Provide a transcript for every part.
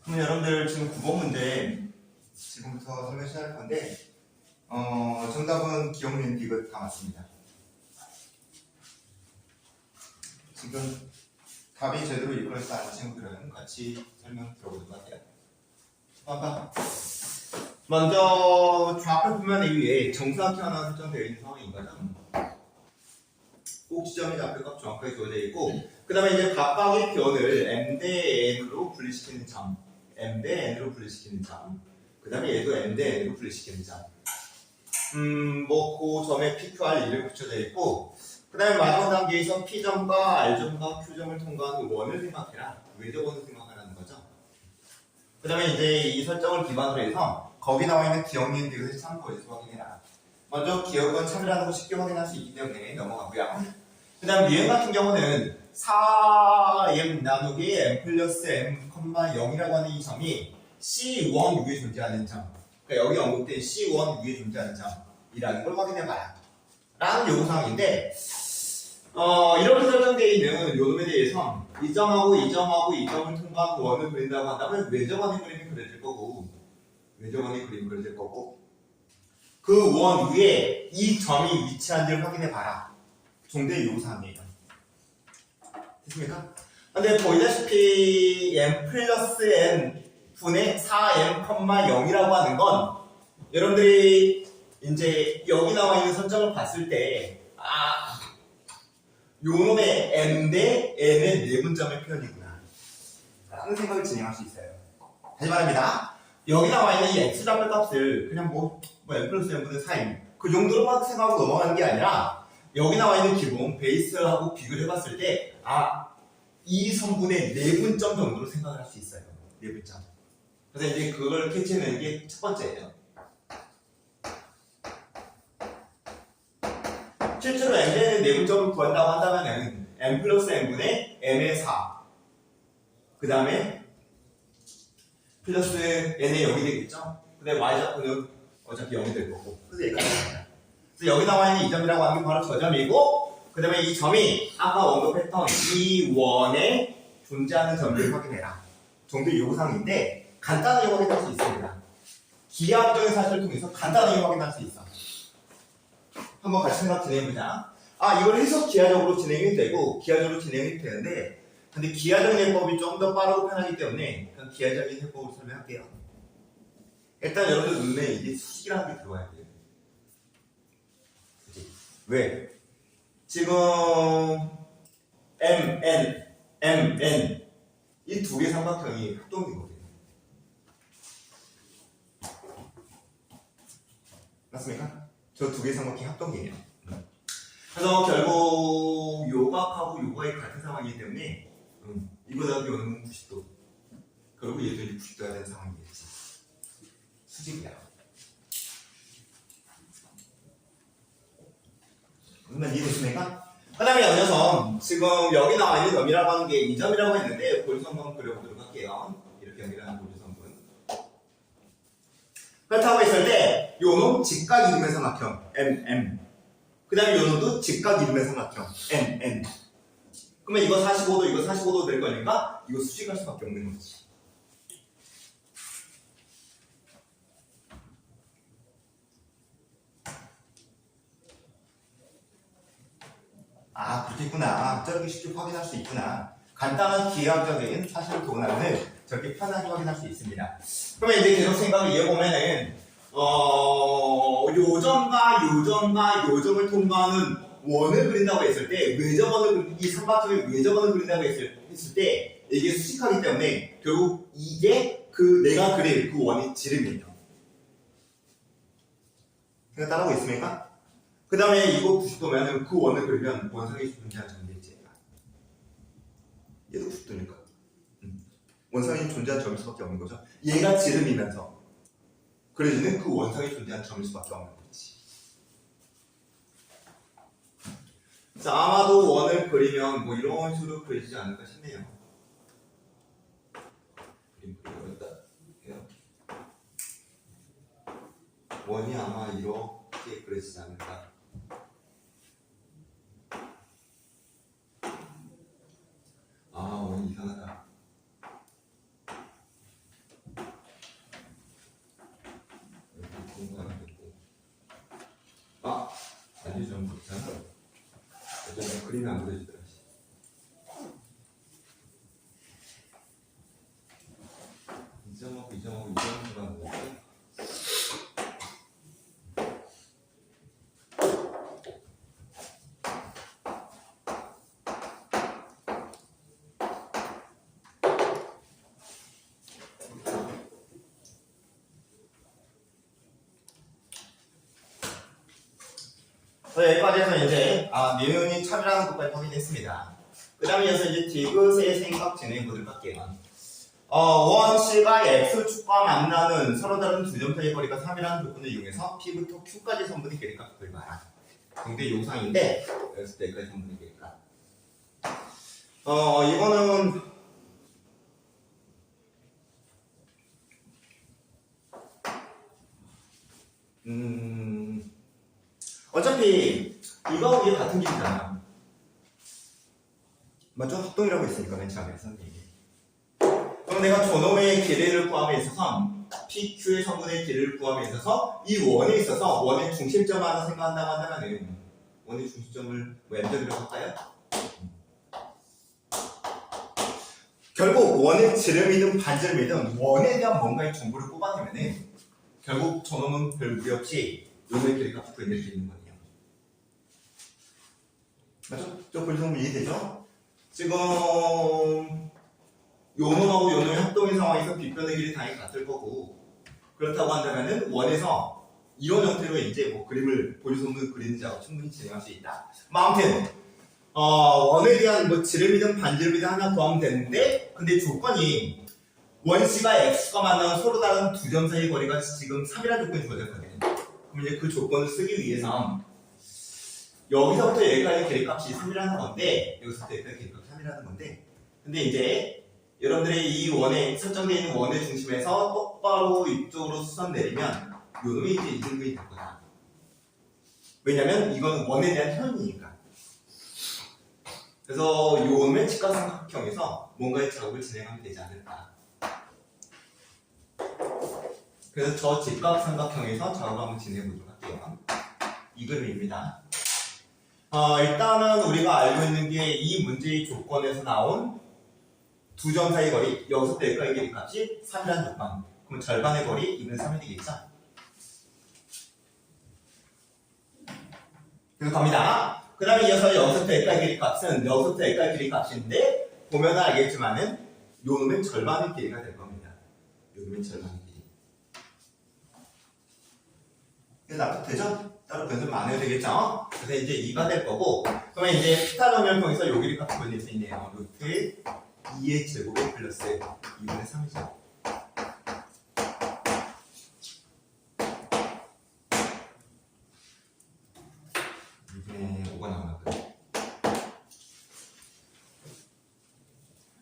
그럼 여러분들 지금 9번 문제 지금부터 설명 시작할 건데 정답은 기억력 디귿 다 맞습니다. 지금 답이 제대로 읽어서 아는 친구들은 같이 설명 들어보도록 할게요. 봐봐. 먼저 좌표 표면에 위에 정사각형 하나 설정되어 있는 상황인 거죠. 꼭 지점의 좌표값 정확하게 주어져 있고, 그 다음에 이제 각각의 변을 m 대 n으로 분리시키는 점, m 대 n으로 분리시키는 점, 그 다음에 얘도 m 대 n으로 분리시키는 점. 그 점에 PQR 1을 붙여져 있고, 그 다음에 마지막 단계에서 P점과 R점과 Q점을 통과하는 원을 생각해라. 외접원을 생각하라는 거죠. 그 다음에 이제 이 설정을 기반으로 해서 거기 나와 있는 기억니은 디귿을 참고해서 확인해라. 먼저 기억은 참이라는 거 쉽게 확인할 수 있기 때문에 넘어가고요. 그 다음 미음 같은 경우는 4m 나누기 m 플러스 m, 0이라고 하는 이 점이 C1 위에 존재하는 점, 그러니까 여기 언급된 C1 위에 존재하는 점이라는 걸 확인해봐라 라는 요구사항인데, 이렇게 설정되어 있는 요놈에 대해서 이 점하고 이 점하고 이 점을 통과한 원을 그린다고 한다면 외접원의 그림이 그려질 거고, 외접원의 그림이 그려질 거고, 그 원 위에 이 점이 위치한지를 확인해봐라 정도의 요구사항이에요. 됐습니까? 근데 보이다시피 m 플러스 n 분의 4m, 0이라고 하는 건 여러분들이 이제 여기 나와 있는 설정을 봤을 때 요놈의 m 대 n의 내분점의 표현이구나 라는 생각을 진행할 수 있어요. 다시 말합니다. 여기 나와 있는 이 x좌표 값을 그냥 m 플러스 n분의 4m 그 정도로만 생각하고 넘어가는 게 아니라 여기 나와 있는 기본 베이스하고 비교를 해봤을 때 이 성분의 내분점 정도로 생각을 할 수 있어요. 내분점. 그래서 이제 그걸 캐치해내는 게 첫 번째예요. 실제로 m의 내분점을 구한다고 한다면은 m 플러스 n분의 m의 4. 그 다음에 플러스 n의 0이 되겠죠? 근데 y좌표는 어차피 0이 될 거고. 그래서 얘가 됩니다. 그래서 여기 나와 있는 이 점이라고 하는 게 바로 저 점이고, 그 다음에 이 점이 아까 언급했던 이 원에 존재하는 점을 확인해라 정도의 요구사항인데 간단하게 확인할 수 있습니다. 기하학적인 사실을 통해서 간단하게 확인할 수 있어. 한번 같이 생각 진행해보자. 이걸 해석 기하적으로 진행이 되고 기하적으로 진행이 되는데, 근데 기하적인 해법이 좀 더 빠르고 편하기 때문에 그냥 기하적인 해법을 설명할게요. 일단 여러분들 눈에 이게 수식이라는 게 들어와야 돼요. 그치? 왜? 지금 MN 이 두 개 삼각형이 합동이거든요. 맞습니까? 저 두 개 삼각형이 합동이에요. 그래서 결국 요각하고 요각이 같은 상황이기 때문에 이거 더하기 요는 90도, 그리고 얘도 이제 90도가 되는 상황이겠지. 수직이야. 그러면 이해됐습니까? 그 다음에 연녀선, 지금 여기 나와 있는 점이라고 하는 게 이 점이라고 했는데 골선분 그려보도록 할게요. 이렇게 연결하는 골선분. 그렇다고 했을 때 요놈 직각 이름의 삼각형 MM, 그 다음에 요놈도 직각 이름의 삼각형 NN. 그러면 이거 45도 이거 45도 될 거니까 이거 수직할 수밖에 없는 거지. 그렇겠구나. 저렇게 쉽게 확인할 수 있구나. 간단한 기하학적인 사실을 두고 나면 저렇게 편하게 확인할 수 있습니다. 그러면 이제 계속 생각을 이어보면은 요점과 요점과 요점을 통과하는 원을 그린다고 했을 때 이 삼각형의 외접원을 그린다고 했을 때 이게 수직하기 때문에 결국 이게 내가 그릴 그 원의 지름이에요. 그냥 따라오고 있습니까? 그 다음에 이거 90도면 그 원을 그리면 원상이 존재하는 점이겠지. 얘도 90도니까. 원상이 존재하는 점일 수밖에 없는 거죠. 얘가 지름이면서 그려지는 그 원상이 존재하는 점일 수밖에 없는 거지. 그래서 아마도 원을 그리면 이런 식으로 그려지지 않을까 싶네요. 그림 그리겠다. 원이 아마 이렇게 그려지지 않을까. 원이 이상하다. 그림이 안 그려지더라. 2점하고 2점하고 안 그려져. 여기까지 해서 이제 니은이 참이라는 것까지 확인했습니다. 그 다음에 이어서 이제 디귿의 생각 진행해 보도록 할게요. 원C가 X축과 만나는 서로 다른 두 점 사이의 거리가 3이라는 조건을 이용해서 P부터 Q까지 선분의 길이값을 구해봐라. 굉장히 요상인데 여기서 여기까지 선분의 길이값. 이거는 어차피 이거하고 이게 같은 길이잖아. 맞죠? 합동이라고 있으니까 맨 처음에 선생님이. 그럼 내가 저놈의 길이를 구함에 있어서 PQ의 성분의 길이를 구함에 있어서 이 원에 있어서 원의 중심점 하나 생각한다고 한다면 원의 중심점을 M점이라고 할까요? 결국 원의 지름이든 반지름이든 원에 대한 뭔가의 정보를 뽑아내면 결국 저놈은 별 무리 없이 요놈의 길이가 구해낼 수 있는 거예요. 맞죠? 저 불성분 이해되죠? 지금 요놈하고 요놈의 합동의 상황에서 빗변의 길이 당연히 같을 거고 그렇다고 한다면은 원에서 이런 형태로 이제 뭐 그림을 보조선물 그리는 작업 충분히 진행할 수 있다. 아무튼 원에 대한 뭐 지름이든 반지름이든 하나 구하면 되는데 근데 조건이 원C가 X가 만나는 서로 다른 두 점 사이의 거리가 지금 3이라는 조건이 주어졌거든요. 그럼 이제 그 조건을 쓰기 위해서 여기서부터 여기까지 길이값이 3이라는 건데 여기서부터 여기까지 길이값이 3이라는 건데 근데 이제 여러분들이 이 원에 설정되어 있는 원의 중심에서 똑바로 이쪽으로 수선 내리면 요놈이 이제 이 정도이 될 거다. 왜냐면 이건 원에 대한 표현이니까. 그래서 요놈의 직각삼각형에서 뭔가의 작업을 진행하면 되지 않을까. 그래서 저 직각삼각형에서 작업을 한번 진행해 보도록 할게요. 이 그림입니다. 일단은 우리가 알고 있는 게 이 문제의 조건에서 나온 두 점 사이 거리, 여기서부터 여기까지 길이값이 3이라는 조건. 그럼 절반의 거리 2분의 3이 되겠죠? 그래서 갑니다. 그 다음에 이어서 여기서부터 여기까지 길이값은 여기서부터 여기까지 길이값인데 보면 알겠지만은 요놈의 절반의 길이가 될 겁니다. 요놈의 절반의 길이. 이거 납득되죠? 따로 변수 많아야 되겠죠? 그래서 이제 2가 될 거고 그러면 이제 피타노면 통해서 요 길이값을 구해낼 수 있네요. 루트 2의 제곱에 플러스 2분의 3이죠. 이게 5가 나왔거든요.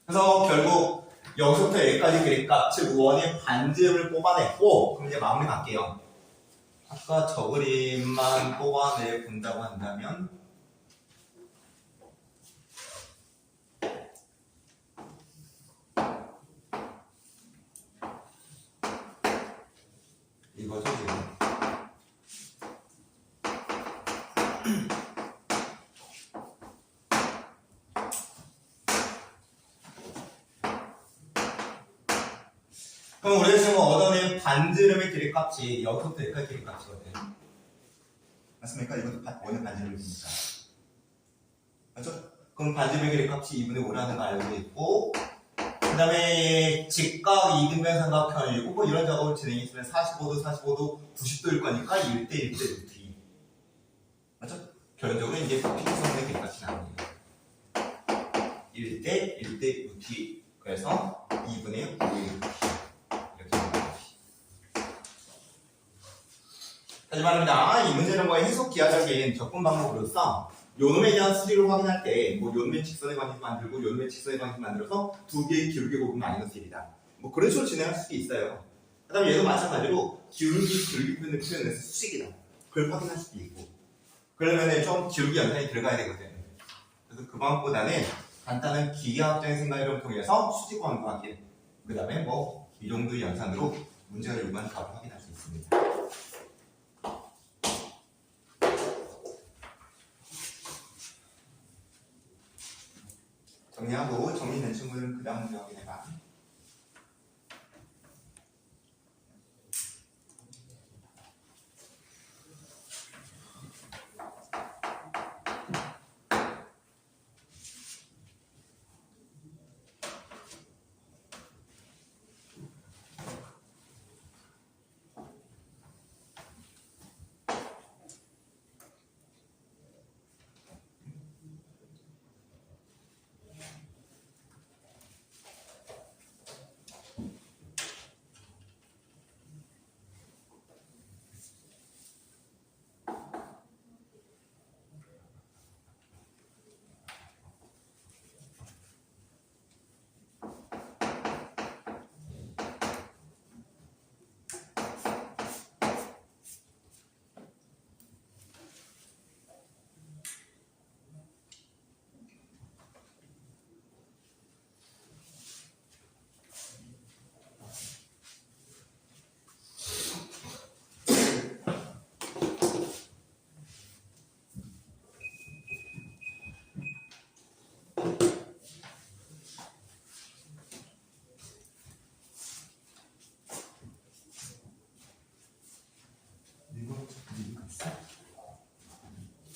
그래서 결국 여기서부터 여기까지 길이값, 즉 원의 반지름을 뽑아냈고 그럼 이제 마무리 갈게요. 아까 저 그림만 뽑아내 본다고 한다면 이거죠 지금. 그럼 우리가 지금 얻어낸 반지름의 길이값이 여기서부터 여기까지 길이값이거든. 맞습니까? 이것도 원의 반지름이니까. 맞죠? 그럼 반지름의 길이값이 2분의 5라는 걸 알고 있고 그 다음에 직각 이등변 삼각형이고 뭐 이런 작업을 진행했으면 45도, 45도, 90도일 거니까 1대 1대 루트 2. 맞죠? 결론적으로 이제 피트성분의 길이값이 나옵니다. 1대 1대 루트 2. 그래서 2분의 5의 루트 2. 다시 말합니다. 이 문제는 뭐 해석 기하적인 접근 방법으로서 요놈에 대한 수리를 확인할 때 뭐 요놈의 직선의 관계 만들고 요놈의 직선의 관계 만들어서 두 개의 기울기 곱은 마이너스 1이다. 뭐 그런 식으로 진행할 수도 있어요. 그 다음에 얘도 마찬가지로 기울기 표현을 표현해서 수식이다. 그걸 확인할 수도 있고 그러면 좀 기울기 연산이 들어가야 되거든. 그래서 그 방법보다는 간단한 기하학적인 생각을 통해서 수직관계 확인 그 다음에 뭐 이 정도의 연산으로 문제가 요구하는 값을 확인할 수 있습니다. 정리하고 정리된 친구들은 그 다음 문제 확인해봐.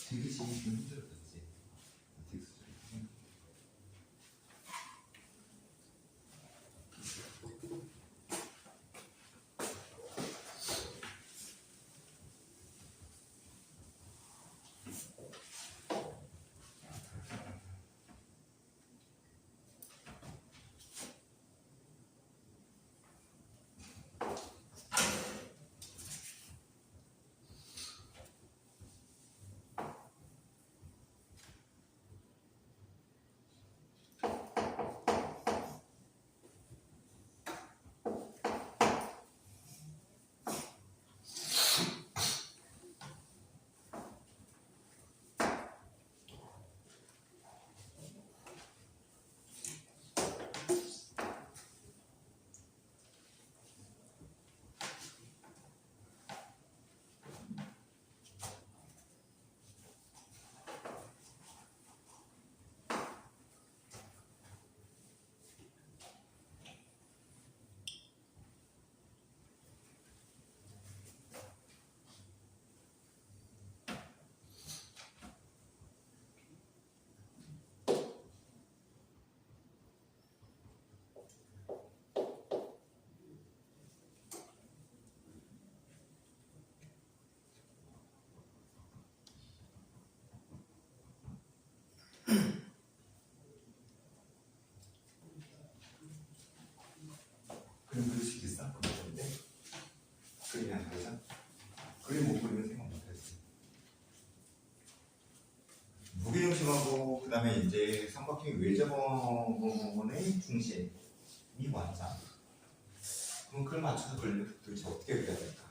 되게 지금 힘들었지. 그림 그릴 수 있겠어? 근데 그림이 안 그려져? 그림 못 그리면 생각 못했어. 무게중심하고 그 다음에 이제 삼각형 외접원의 중심이 완자. 그럼 그걸 맞춰서 그리면 도대체 어떻게 그려야 될까?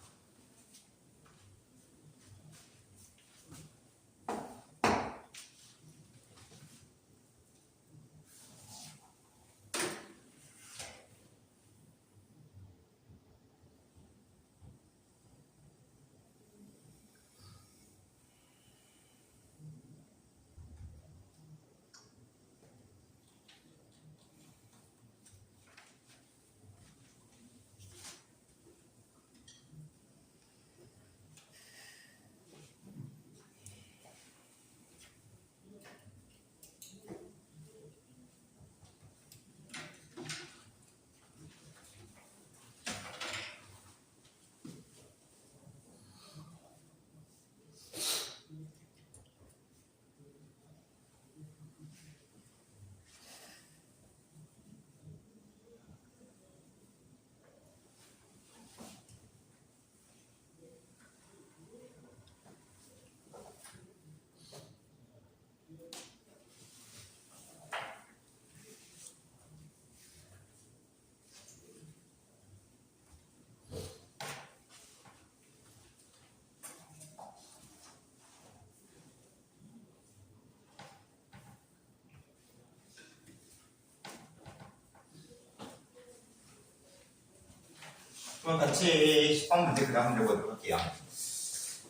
그럼 같이 10번 문제 그 다음 문제 보도록 할게요.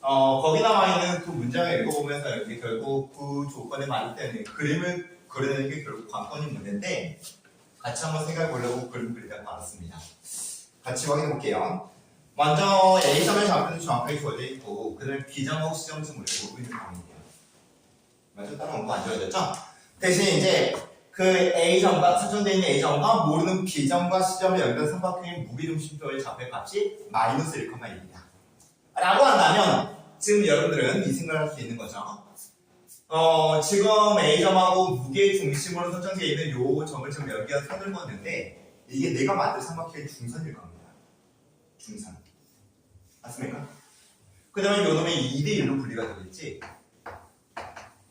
거기 나와 있는 그 문장을 읽어보면서 여기 결국 그 조건에 맞을 때는 그림을 그려내는 게 결국 관건인 문제인데 같이 한번 생각해 보려고 그림 그리다가 알았습니다. 같이 확인해 볼게요. 먼저 A점의 좌표는 정확하게 주어져 있고 그 다음에 B점하고 C점 지금 우리가 모르고 있는 상황이에요. 맞죠? 따라온 거 안 주어졌죠? 대신 이제 그 A점과 추천되어 있는 A점과 모르는 B점과 C점을 연결한 삼각형의 무게중심표의 좌표의 값이 마이너스 1,1입니다. 라고 한다면 지금 여러분들은 이 생각을 할 수 있는 거죠. 지금 A점하고 무게중심으로 설정되어 있는 요 점을 지금 여기다 선을 그었는데 이게 내가 만든 삼각형의 중선일 겁니다. 중선. 맞습니까? 그 다음에 요 놈이 2대1로 분리가 되겠지.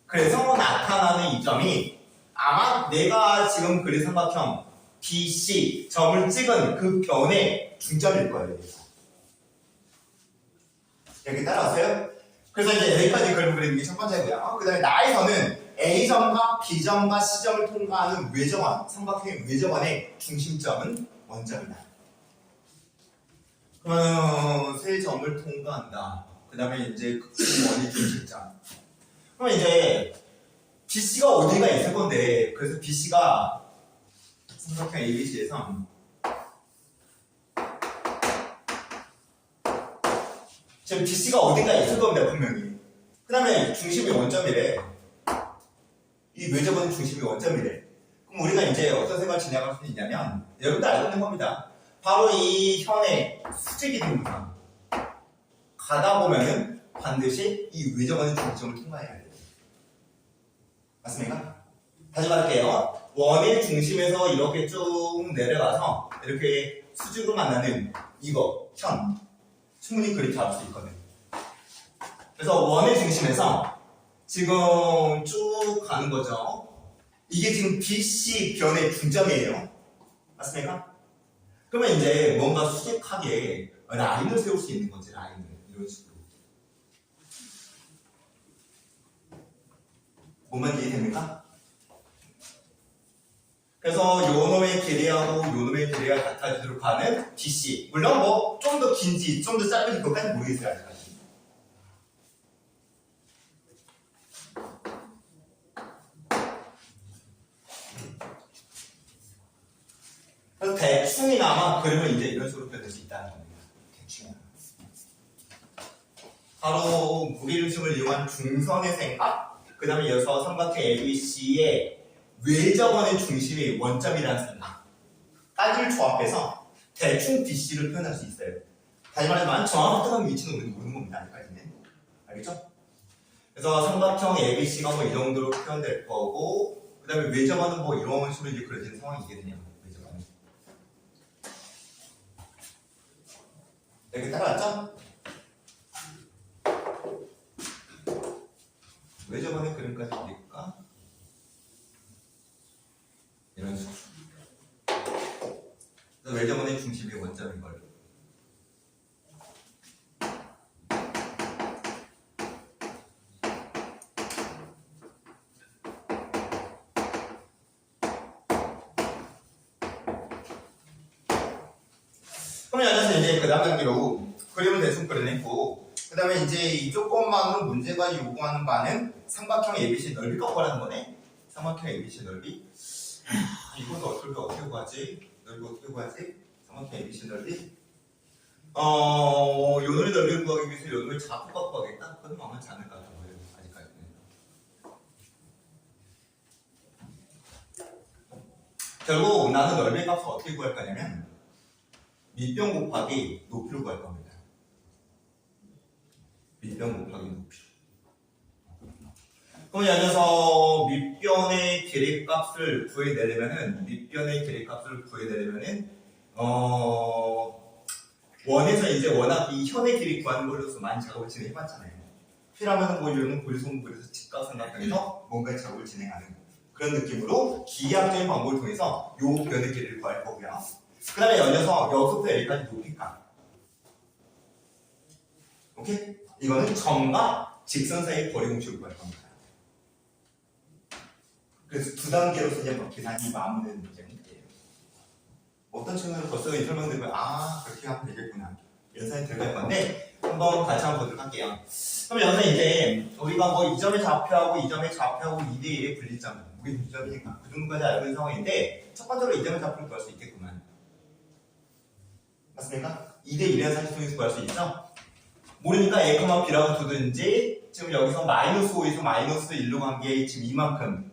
그래서 나타나는 이 점이 아마 내가 지금 그린 삼각형 BC 점을 찍은 그 변의 중점일 거예요. 여기 따라왔어요? 그래서 이제 여기까지 그림 그리는 게 첫 번째고요. 그 다음에 나에서는 A점과 B점과 C점을 통과하는 외접원, 삼각형의 외접원의 중심점은 원점이다. 그러면 세 점을 통과한다. 그 다음에 이제 원의 중심점. 그러면 이제 BC가 어디가 있을 건데, 그래서 BC가 삼각형 ABC에서 지금 BC가 어딘가 있을 겁니다, 분명히. 그 다음에 중심이 원점이래. 이 외접원의 중심이 원점이래. 그럼 우리가 이제 어떤 생각을 진행할 수 있냐면, 여러분도 알고 있는 겁니다. 바로 이 현의 수직이 된 부분. 가다 보면은 반드시 이 외접원의 중심점을 통과해야 돼요. 맞습니까? 다시 말할게요. 원의 중심에서 이렇게 쭉 내려가서 이렇게 수직으로 만나는 이거, 현. 충분히 그림 잡을 수 있거든요. 그래서 원의 중심에서 지금 쭉 가는 거죠. 이게 지금 BC 변의 중점이에요. 맞습니까? 그러면 이제 뭔가 수직하게 라인을 세울 수 있는 거지, 라인을. 이런 식으로. 뭔만 이해됩니까? 그래서 요 놈의 길이하고 요 놈의 길이가 같아지도록 하는 BC. 물론 뭐 좀 더 긴지 좀 더 짧은지 그것까지 모르겠어요, 아직까지. 그래서 대충이나마 그림을 이제 이런 식으로 표현할 수 있다는 겁니다. 대충이나마. 바로 무게중심을 이용한 중선의 생각, 그 다음에 이어서 삼각형 ABC의 외접원의 중심이 원점이라는 생각까지를 조합해서 대충 BC를 표현할 수 있어요. 다시 말하지만 정확한 위치는 우리는 모르는 겁니다. 아직까지는. 알겠죠? 그래서 삼각형 ABC가 뭐 이 정도로 표현될 거고, 그 다음에 외접원은 뭐 이런 식으로 이제 그려지는 상황이거든요. 외접원은. 여기 따라왔죠? 외접원의 그림까지 그릴까? 이런 식으로. 그래서 외접원의 중심이 원점인 걸로. 그럼 여기서 이제 그 다음 단계로 그림을 대충 그려냈고, 그 다음에 이제 이 조건만으로 문제가 요구하는 바는 삼각형 ABC 넓이 꺾으라는 거네. 삼각형 ABC 넓이. 이것도 어떻게 구하지? 넓이 어떻게 구하지? 삼각형 ABC 넓이. 요 놈의 넓이를 구하기 위해서 요 놈을 자꾸 꺾어야겠다? 그건 만만치 않을 것 같아요. 아직까지는. 결국 나는 넓이의 값을 어떻게 구할 거냐면 밑변 곱하기 높이를 구할 겁니다. 밑변 곱하기 높이. 그럼 여기서 밑변의 길이 값을 구해내려면은 원에서 이제 워낙 이 현의 길이 구하는 걸로서 많이 작업을 진행해봤잖아요. P라면은 뭐 이런 고리손물에서 직각 삼각형에서 뭔가의 작업을 진행하는 그런 느낌으로 기하학적인 방법을 통해서 요 변의 길이를 구할 거고요. 그 다음에 여기서 여기서부터 여기까지 높이값. 오케이? 이거는 점과 직선 사이의 거리 공식을 구할 겁니다. 그래서 두 단계로서 이제 계산이 마무리되는 문제예요. 어떤 측면으로 벌써 설명드리면 그렇게 하면 되겠구나. 연산이 들어갈 건데 한번 같이 한번 보도록 할게요. 그럼 여기서 이제 우리가 뭐 이 점의 좌표하고 이 점의 좌표하고 2대1의 분리점 우리 주점이니까 그 정도까지 알고 있는 상황인데 첫 번째로 이 점의 좌표를 구할 수 있겠구만. 맞습니까? 2대1의 사실통에서 구할 수 있죠? 모르니까 a, b라고 두든지 지금 여기서 마이너스 5에서 마이너스 1로 간 게 지금 이만큼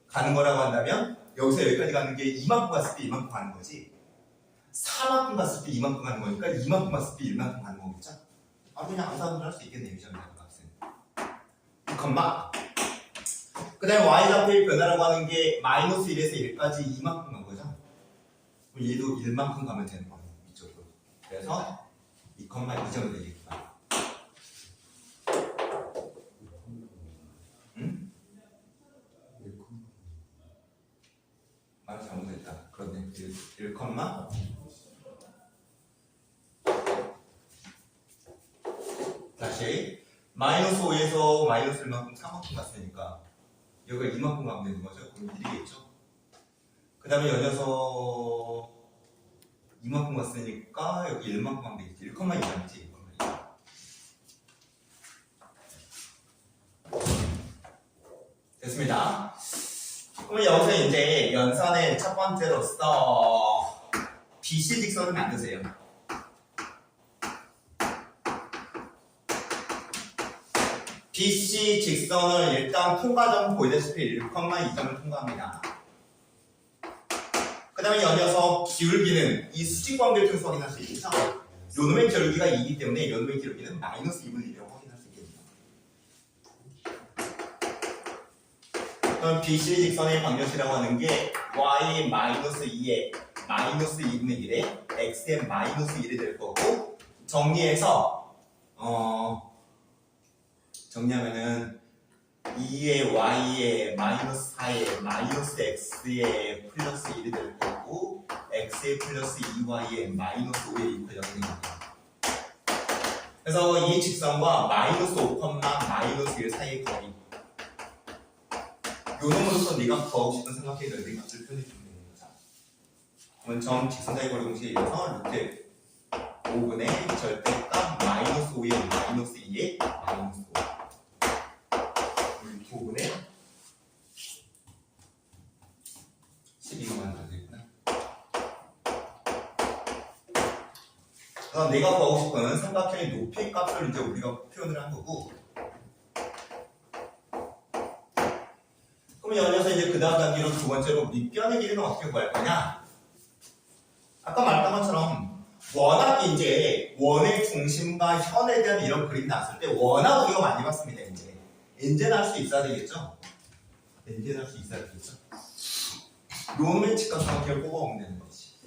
가는 거라고 한다면 여기서 여기까지 가는 게 이만큼 갔을 때 이만큼 가는 거지 4만큼 갔을 때 이만큼 가는 거니까 이만큼 갔을 때 1만큼 가는 거겠죠? 그냥 암산을 할 수 있겠네요. 이 점의 값은. 그 다음에 y좌표의 변화라고 하는 게 마이너스 1에서 1까지 이만큼 간 거죠? 그럼 얘도 1만큼 가면 되는 거예요. 이쪽으로. 그래서 2,2점이 되겠구나. 응? 말 잘못했다. 그런데 1, 다시 마이너스 5에서 마이너스 1만큼 3만큼 갔으니까 여기가 이만큼 가면 되는 거죠? 그럼 1이겠죠? 그 다음에 연이어서 이만큼 갔으니까 여기 1만큼 가면 되겠지. 1,2잖지. 됐습니다. 그러면 여기서 이제 연산의 첫 번째로서 BC 직선을 만드세요. BC 직선을 일단 통과점 보이다시피 1,2점을 통과합니다. 그 다음에 연이어서 기울기는 이 수직 관계를 통해서 확인할 수 있겠죠? 요놈의 기울기가 2이기 때문에 요놈의 기울기는 마이너스 2분의 1이라고 확인할 수 있겠네요. 그럼 BC 직선의 방정식이라고 하는 게 y 마이너스 2에 마이너스 2분의 1에 x의 마이너스 1이 될 거고 정리해서 정리하면은 2의 y에 마이너스 4에 마이너스 x에 플러스 1이 될 거고 x에 플러스 2y에 마이너스 5에 이퀄이 되는 겁니다. 그래서 이 직선과 마이너스 5, 마이너스 1 사이의 거리 요 놈으로서 네가 구하고 싶은 삼각형의 넓이 값을 표현해주면 되는 거죠. 그러면 점 직선 사이 거리 공식에 의해서 루트 5분의 절대값 마이너스 5에 마이너스 2에 마이너스 5 5분의 12만 되겠구나. 그래서 내가 구하고 싶은 삼각형의 높이 값을 이제 우리가 표현을 한 거고. 그러면 연이어서 이제 그 다음 단계로 두 번째로 밑변의 길이는 어떻게 구할 거냐? 아까 말했던 것처럼 워낙 이제 원의 중심과 현에 대한 이런 그림 나왔을 때 워낙 우리가 많이 봤습니다. 이제는 할 수 있어야 되겠죠? 이제는 할 수 있어야 되겠죠? 요놈의 직각삼각형을 뽑아오면 되는 거지.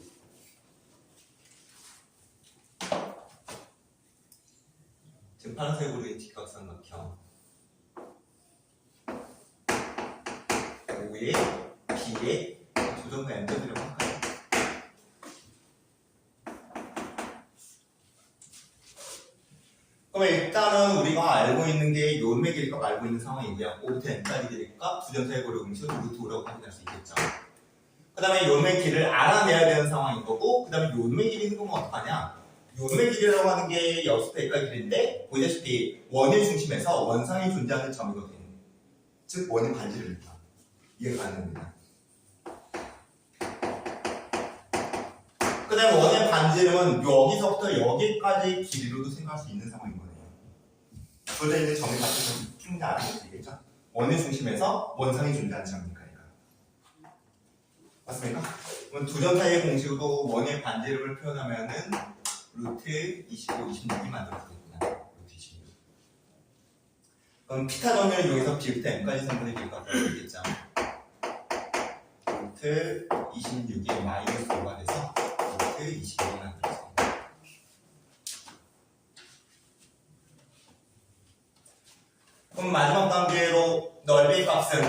지금 파란색으로 된 직각삼각형 5에 B에 조정과 M자들이라고 할까요? 그러면 일단은 우리가 알고 있는 게 요놈의 길이값 알고 있는 상황이고요. 5부터 n까지 길이값 두점사의 고려 공식을 루트 5라고 확인할 수 있겠죠. 그 다음에 요놈의 길이를 알아내야 되는 상황인 거고, 그 다음에 요놈의 길이는 그러면 어떡하냐? 요놈의 길이라고 하는 게 여기서부터 여기까지 길인데 보이다시피 원의 중심에서 원상이 존재하는 점이거든요. 즉 원의 반지름입니다. 이해가 가능합니다. 그 다음에 원의 반지름은 여기서부터 여기까지 길이로도 생각할 수 있는 상황인 거예요. 그러다 이제 점의 값을 충분히 알아보시겠죠? 원의 중심에서 원상이 존재하는 점이니까. 맞습니까? 그럼 두 점 사이의 공식으로 원의 반지름을 표현하면은 루트 25, 26이 만들어지겠구나. 루트 26. 그럼 피타 점을 이용해서 B부터 M까지 성분의 길이가 되겠죠. 루트 26이 마이너스 5가 돼서 루트 26이 만들어집니다. 그럼 마지막 단계로 넓이의 값은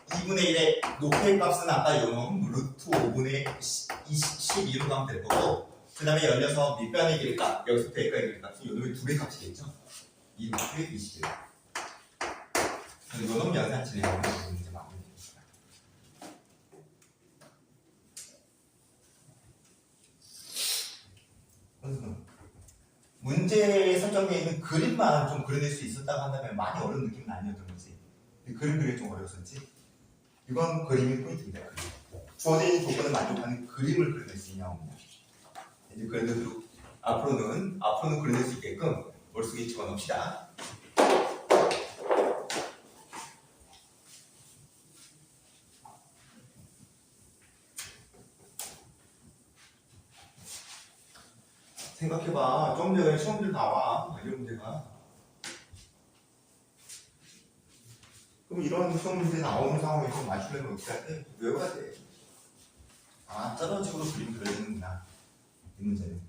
2분의 1의 높이의 값은 아까 요놈 루트 5분의 12로 가면 될 거고, 그 다음에 열려서 밑변의 길이값, 여기서부터 여기까지 길이값은 요놈의 두 배 값이겠죠? 2 루트 21. 요놈 연산 진행하면 이제 마무리됩니다. 문제에 설정되어 있는 그림만 좀 그려낼 수 있었다고 한다면 많이 어려운 느낌은 아니었던 거지. 그림 그리기 좀 어려웠었지. 이건 그림이 포인트입니다. 주어진 조건을 만족하는 그림을 그려낼 수 있냐 없냐. 이제 그래도 앞으로는 그려낼 수 있게끔 머릿속에 집어넣읍시다. 생각해봐. 좀 전에 시험들 나와. 이런 문제가. 그럼 이런 시험 문제 나오는 상황에서 맞추려면 어떻게 할 때? 외워야 돼. 아, 저런 식으로 그림 그려야 되는구나. 이 문제는.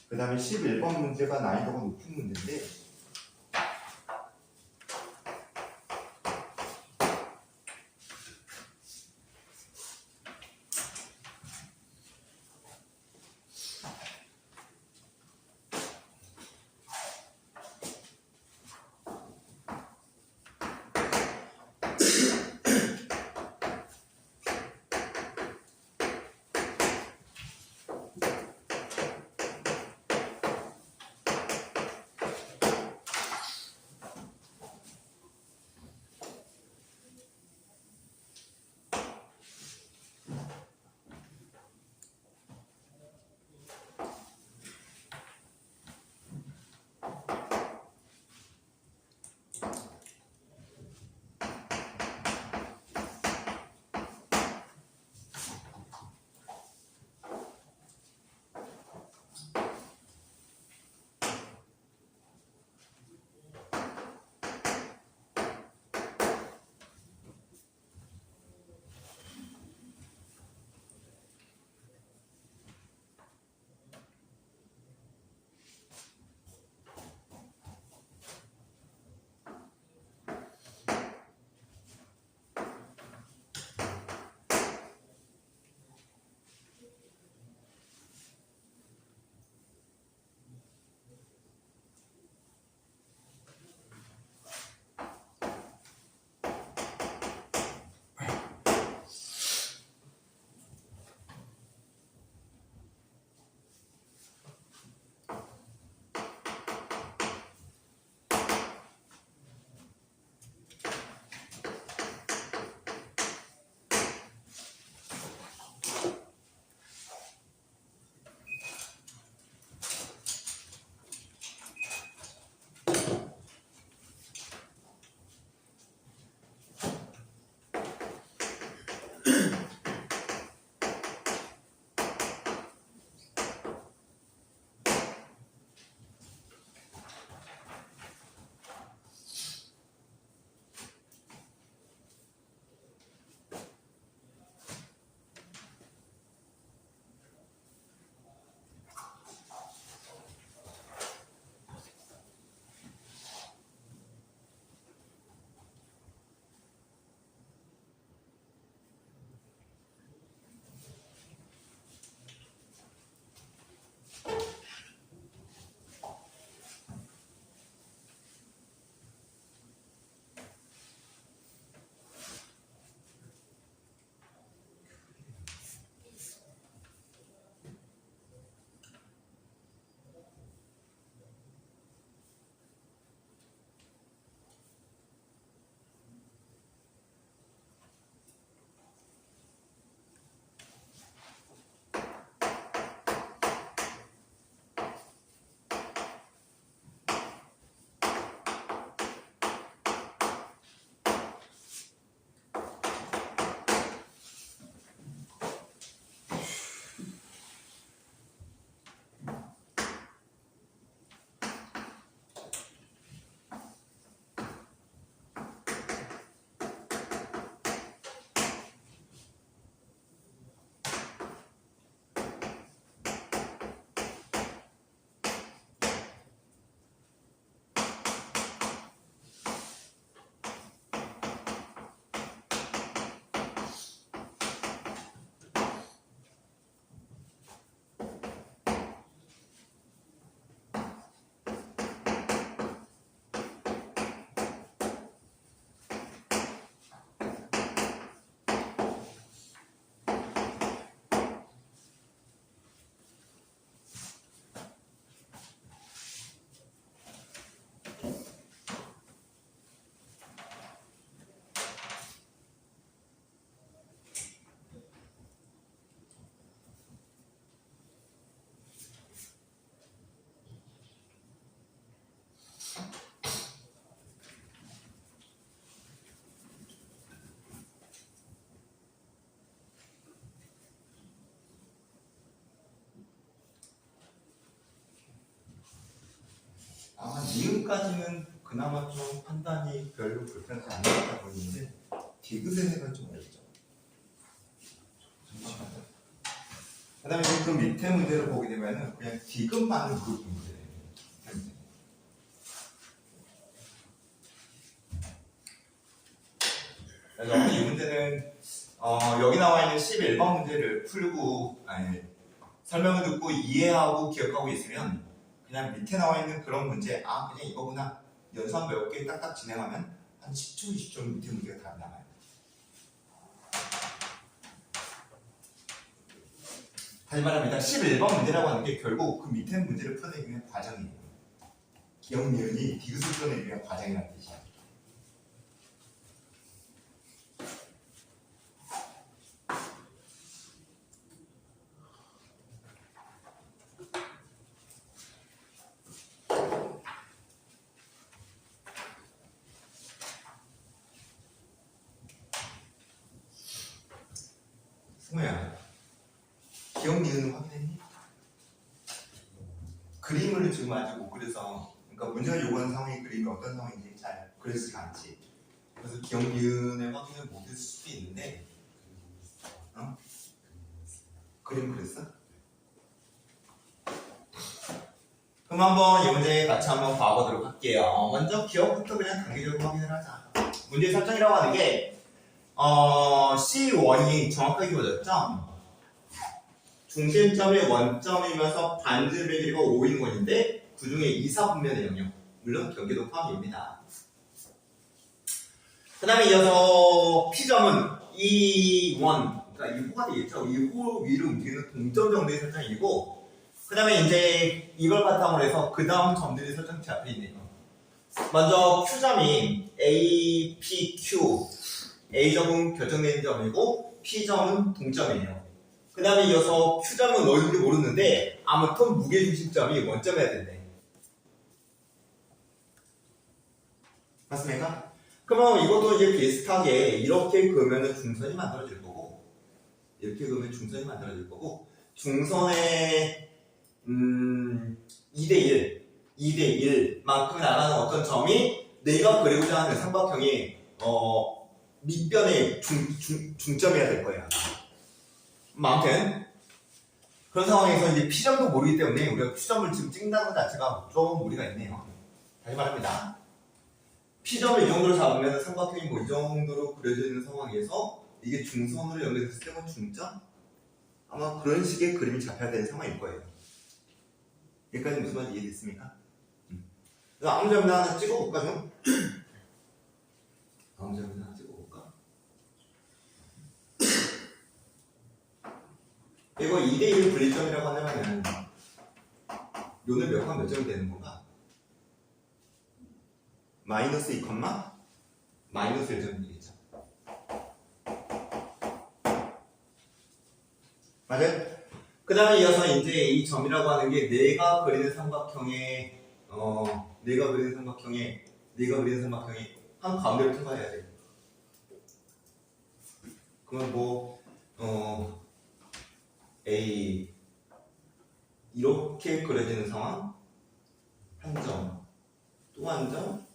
그 다음에 11번 문제가 난이도가 높은 문제인데, 아마 니은까지는 그나마 좀 판단이 별로 불편하지 않을 것 같아 보이는데 디귿에는 좀 어렵죠. 그 다음에 그 밑에 문제를 보게 되면은 그냥 디귿만은 그 문제예요. 그래서 이 문제는 여기 나와 있는 11번 문제를 풀고 설명을 듣고 이해하고 기억하고 있으면 그냥 밑에 나와 있는 그런 문제 그냥 이거구나 연산 몇 개 딱딱 진행하면 한 10초, 20초 밑에 문제가 다 나와요. 다시 말하면 일단 11번 문제라고 하는 게 결국 그 밑에 문제를 풀어내기 위한 과정이에요. 기억 니은이 디귿을 풀어내기 위한 과정이라는 뜻이야. 승우야, 기억 니은을 확인했니? 그림을 지금 아직 못 그려서 그러니까 문제가 요구하는 상황의 그림이 어떤 상황인지 잘 그려지지가 않지. 그래서 기억 니은의 확인을 못했을 수도 있는데 그림 그렸어? 그럼 한번 이 문제 같이 한번 봐보도록 할게요. 먼저 기억부터 그냥 단계적으로 확인을 하자. 문제 설정이라고 하는 게 C1이 정확하게 이루어졌죠? 중심점이 원점이면서 반지름의 길이가 5인 원인데 그 중에 2, 4분면의 영역 물론 경계도 포함입니다. 그 다음에 이어서 P점은 E1 그러니까 이 호가 되겠죠? 이 호 위로 움직이는 동점 정도의 설정이고 그 다음에 이제 이걸 바탕으로 해서 그 다음 점들이 설정 제 앞에 있네요. 먼저 Q점이 A, P, Q A점은 결정되는 점이고 P점은 동점이에요. 그 다음에 이어서 Q점은 어딘지 모르는데 아무튼 무게중심점이 원점이어야 된대. 맞습니까? 그러면 이것도 이제 비슷하게 이렇게 그으면 중선이 만들어질 거고 이렇게 그으면 중선이 만들어질 거고 중선의 2대1 2대1만큼 나가는 어떤 점이 내가 그리고자 하는 삼각형이 밑변의 중점이어야 될 거예요. 아무튼 그런 상황에서 이제 P점도 모르기 때문에 우리가 Q점을 지금 찍는다는 것 자체가 좀 무리가 있네요. 다시 말합니다. P점을 이 정도로 잡으면 삼각형이 뭐 이 정도로 그려져 있는 상황에서 이게 중선으로 연결됐을 때는 중점? 아마 그런 식의 그림이 잡혀야 되는 상황일 거예요. 여기까지 무슨 말인지 이해됐습니까? 그래서 아무 점이나 하나 찍어볼까 좀? 아무 점이나 하나 찍어볼까? 이거 2대1 분리점이라고 하려면 요는 몇 칸 몇 점이 되는 건가? 마이너스 2, 마이너스 1점이 되겠죠. 맞아요? 그 다음에 이어서 이제 이 점이라고 하는 게 내가 그리는 삼각형의 한 가운데를 통과해야 돼. 그러면 A 이렇게 그려지는 상황 한 점, 또 한 점,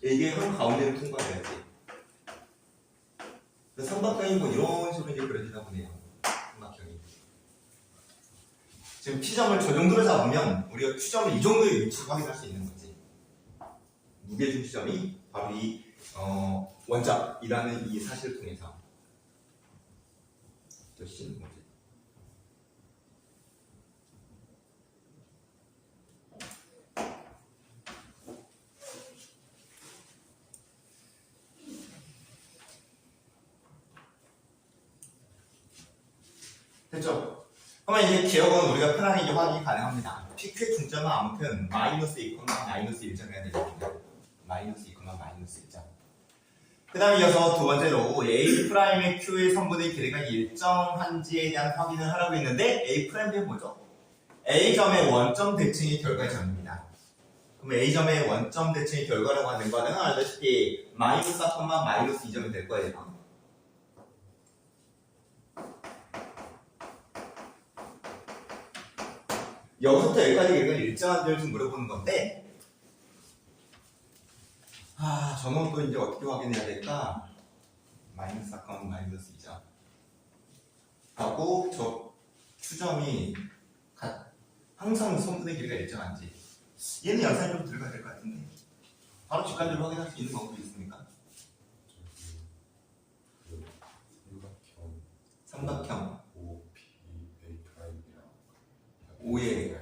이게 한 가운데를 통과해야 돼. 삼각형이 뭐 이런 식으로 이제 그려지다 보네요. 삼각형이. 지금 P점을 저 정도로 잡으면 우리가 Q점을 이 정도의 위치로 확인할 수 있는 거지. 무게중심점이 바로 이 원점이라는 이 사실을 통해서 되시는 거지. 됐죠? 그러면 이제 기억은 우리가 편하게 이제 확인이 가능합니다. PQ의 중점은 아무튼 마이너스 2, 마이너스 1점이어야 되거든요. 마이너스 2, 마이너스 1점. 그 다음에 이어서 두 번째로 A'의 Q의 성분의 길이가 일정한지에 대한 확인을 하라고 했는데 A'이 뭐죠? A점의 원점 대칭의 결과점입니다. 그럼 A점의 원점 대칭의 결과라고 하는 거는 알다시피 마이너스 4, 마이너스 2점이 될 거예요. 여기서부터 여기까지 길이가 일정한지를 좀 물어보는 건데 저는 또 이제 어떻게 확인해야 될까? 마이너스 4, 마이너스 2죠. 하고 저 Q점이 항상 선분의 길이가 일정한지. 얘는 연산이 좀 들어가야 될 것 같은데. 바로 직관적으로 확인할 수 있는 방법이 있습니까? 삼각형 OP의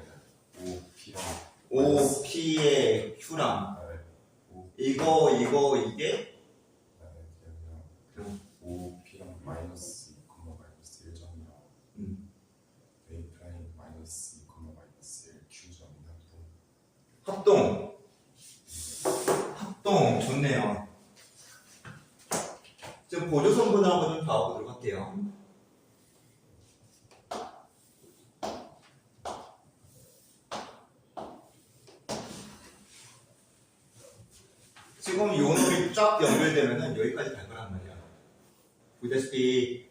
Q랑 이게 OP랑 마이너스 2, 마이너스 1점이랑 A 프라임 마이너스 2, 마이너스 1 Q점이나 합동 좋네요. 지금 보조선분하고 좀 봐보도록 할게요. 지금 요 놈이 쫙 연결되면은 여기까지 갈 거란 말이야. 보다시피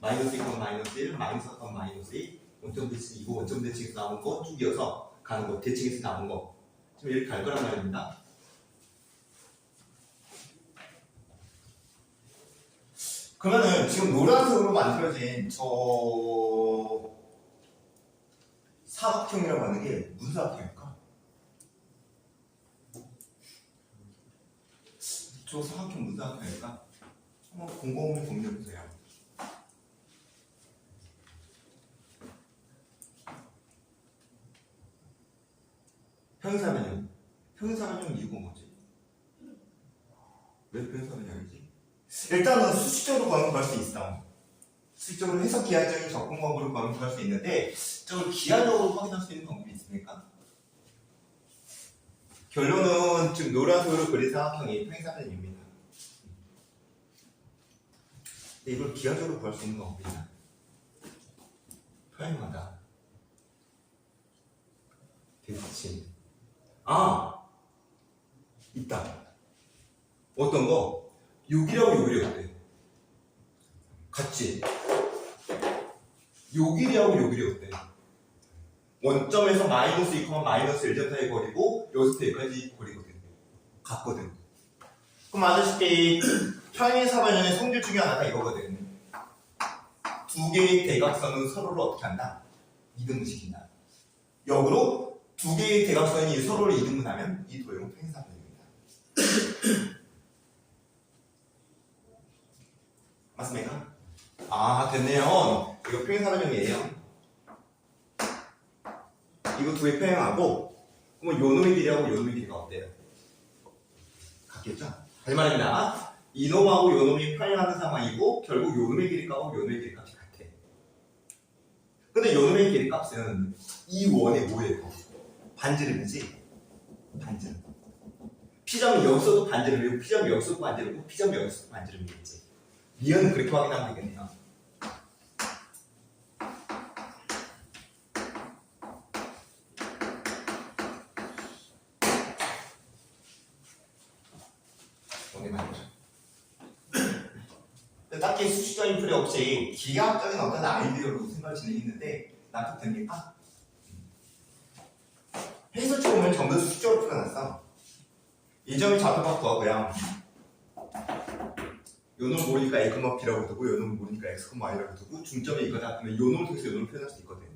마이너스 2, 마이너스 1, 마이너스 4, 마이너스 2 원점 대칭이고 원점 대칭에서 나온 거 쭉 이어서 가는 거, 대칭에서 나온 거 지금 이렇게 갈 거란 말입니다. 그러면은 지금 노란색으로 만들어진 저 사각형이라고 하는 게 무슨 사각형일까? 저 사각형 무슨 사각형일까? 한번 곰곰이 고민해보세요. 평행사변형 이유가 뭐지? 왜 평행사변형이지? 일단은 수식적으로 구할 수 있어. 수식적으로 해석 기하적인 접근 방법으로 구할 수 있는데 저걸 기하적으로 확인할 수 있는 방법이 있습니까? 결론은 지금 노란색으로 그린 사각형이 평행사변입니다. 근데 이걸 기하적으로 구할 수 있는 방법이 있나? 평행하다. 대칭. 있다. 어떤 거? 6이라고 어때? 같지? 6이라고 어때? 원점에서 마이너스 2, 마이너스 1점 사이 거리고 여기서부터 여기까지 거리거든. 같거든. 그럼 아시다시피 평행사변형의 성질 중에 하나가 이거거든. 두 개의 대각선은 서로를 어떻게 한다? 이등분시킨다. 역으로 두 개의 대각선이 서로를 이등분하면 이 도형은 평행사변형입니다. 맞습니까? 됐네요. 이거 평행사변형이에요. 이거 두 개 평행하고 그러면 요 놈의 길이하고 요 놈의 길이가 어때요? 같겠죠? 다시 말입니다. 이놈하고 요 놈이 평행하는 상황이고 결국 요 놈의 길이 값하고 요 놈의 길이 값이 같아. 근데 요 놈의 길이 값은 이 원의 뭐예요? 반지름이지? 반지름. P점이 여기서도 반지름이고 P점이 여기서도 반지름이고 P점이 여기서도 반지름이겠지. 이해는 그렇게 확인하면 되겠네요. 딱히 수식적인 풀이 없이 기하학적인 어떤 아이디어로 생각을 진행했는데 납득됩니까? 해설치 보면 전부 다 수식적으로 풀어놨어. 이 점이 좌표값 구하고요. 요 놈을 모르니까 A, B라고 두고 요 놈을 모르니까 X, Y라고 두고 중점이 이거다. 그러면 요 놈을 통해서 요 놈을 표현할 수 있거든.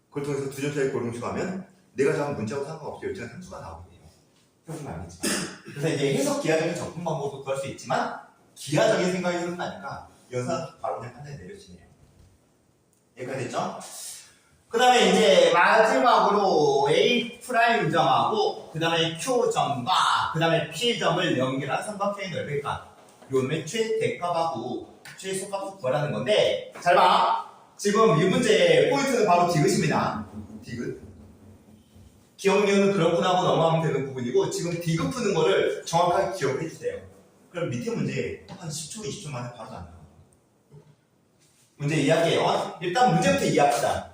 그걸 통해서 두 점 사이 고름식하면 내가 정한 문자하고 상관없이 열정한 함수가 나오게 돼요. 표현 말이지. 그래서 이제 해석 기하적인 접근 방법도 구할 수 있지만 기하적인 생각이 흐른다니까 연산 바로 그냥 판단이 내려지네요. 여기까지 됐죠? 그 다음에 이제 마지막으로 A'점하고 그 다음에 Q점과 그 다음에 P점을 연결한 삼각형의 넓이값 요 놈의 최대값하고 최소값을 구하라는 건데 잘 봐. 지금 이 문제의 포인트는 바로 디귿입니다. 디귿. 기억력은 그렇구나 하고 넘어가면 되는 부분이고 지금 디귿 푸는 거를 정확하게 기억해 주세요. 그럼 밑에 문제 한 10초, 20초 만에 바로 나와요. 문제 이야기해요. 일단 문제부터 이해합시다.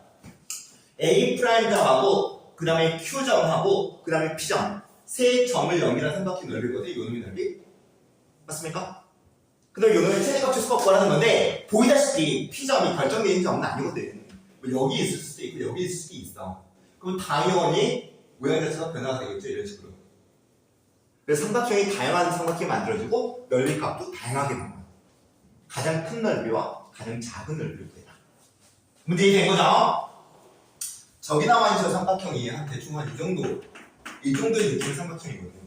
A'점하고 그 다음에 Q점하고 그 다음에 P점 세 점을 연결한 삼각형 넓이거든요. 요 놈의 넓이. 맞습니까? 그 다음에 요 놈의 최대값 최소값 구하라는 건데 보이다시피 P점이 결정되어 있는 점은 아니거든. 여기 있을 수도 있고 여기 있을 수도 있어. 그럼 당연히 모양 자체가 변화가 되겠죠. 이런 식으로. 그래서 삼각형이 다양한 삼각형이 만들어지고 넓이 값도 다양하게 나와요. 가장 큰 넓이와 가장 작은 넓이를 구해라. 문제 된 거죠? 저기 나와 있는 저 삼각형이 한 대충 한 이 정도의 느낌의 삼각형이거든요.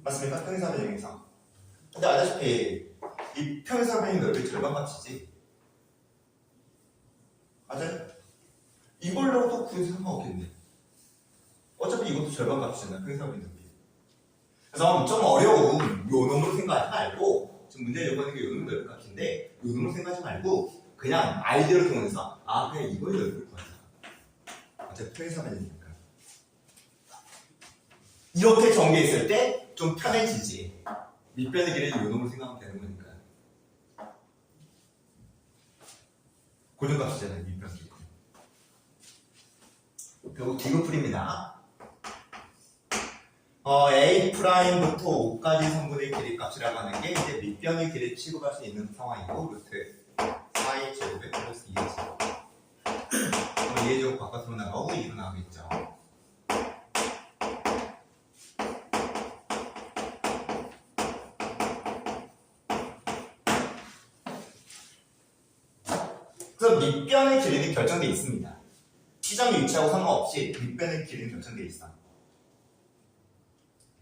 맞습니까? 평행사변형에서. 근데 알다시피 이 평행사변의 넓이 절반값이지. 맞아요? 이걸로도 구해서 상관없겠네. 어차피 이것도 절반값이잖아. 평행사변의 넓이. 그래서 좀 어려운 요 놈으로 생각하지 말고 지금 문제 요구하는 게 요 놈의 넓이 값인데 요 놈으로 생각하지 말고 그냥 아이디어를 통해서 그냥 이걸 넓이를 구하자. 어차피 평행사변이니까. 이렇게 전개했을 때 좀 편해지지. 밑변의 길이는 요 놈으로 생각하면 되는 거니까. 고정값이잖아요. 밑변 길이. 결국 디귿풀입니다. A'부터 O까지 성분의 길이 값이라고 하는 게 이제 밑변의 길이를 취급할 수 있는 상황이고 루트 4의 제곱에 플러스 2의 제곱. 그럼 2의 제곱 바깥으로 나가고 2로 나가겠죠. 그래서 밑변의 길이는 결정되어 있습니다. 시점의 위치하고 상관없이 밑변의 길이는 결정되어 있어.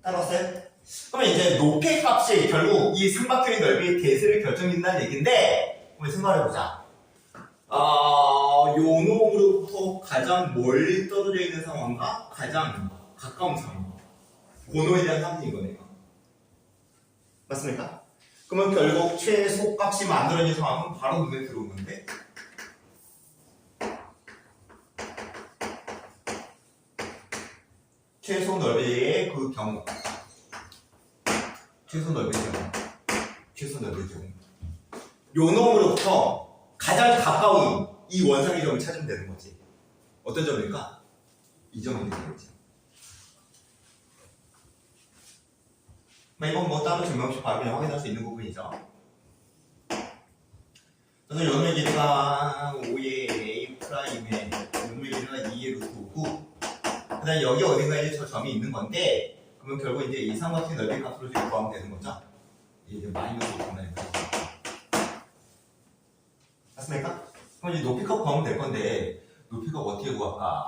따라왔어요? 그러면 이제 높이 값이 결국 이 삼각형의 넓이의 대세를 결정짓는다는 얘기인데 한번 생각해보자. 요 놈으로부터 가장 멀리 떨어져 있는 상황과 가장 가까운 상황. 번호에 대한 상징인 거네요. 맞습니까? 그러면 결국 최소 값이 만들어진 상황은 바로 눈에 들어오는데 최소 넓이의 그 경우 최소 넓이의 경우 요 놈으로부터 가장 가까운 이 원상의 점을 찾으면 되는 거지. 어떤 점일까? 이 점이 되는 거지. 이건 뭐 따로 증명 없이 바로 그냥 확인할 수 있는 부분이죠. 그래서 요 놈의 길이가 5의 A 프라임에 요 놈의 길이가 2의 루트 5고 그 다음에 여기 어딘가에 저 점이 있는 건데 그러면 결국 이제 이 삼각형 넓이 값으로 지금 구하면 되는 거죠. 이제 마이너스 5분의 맞습니까? 그럼 이제 높이 값 구하면 될 건데 높이 값 어떻게 구할까?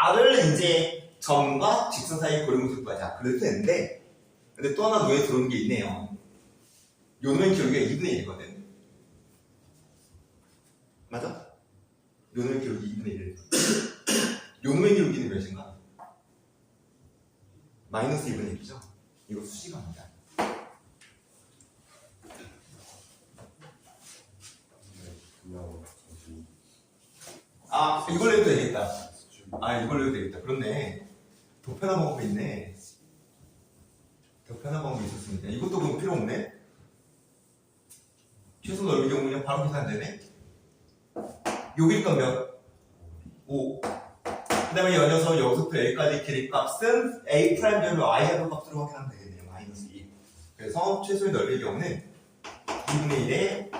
R을 이제 점과 직선 사이에 고리문수 구하자. 그래도 되는데 근데 또 하나 눈에 들어오는 게 있네요. 요 놈의 기울기가 2분의 1이거든. 맞아? 요 놈의 기울기 2분의 1. 요 놈의 기울기는 몇인가? 마이너스 2분의 1이죠? 이거 수식합니다. 이걸로 해도 되겠다. 이걸로 해도 되겠다. 그렇네. 더 편한 방법이 있네. 더 편한 방법이 있었습니다. 이것도 그럼 필요 없네? 최소 넓이 경우 그냥 바로 계산되네? 여기니까 몇? 5. 그 다음에 연이어서 여기서부터 A까지 길이 값은 A 프라임 제곱 I하고 값으로 확인하면 되겠네요. 마이너스 2. 그래서 최소의 넓이의 경우는 2분의 1에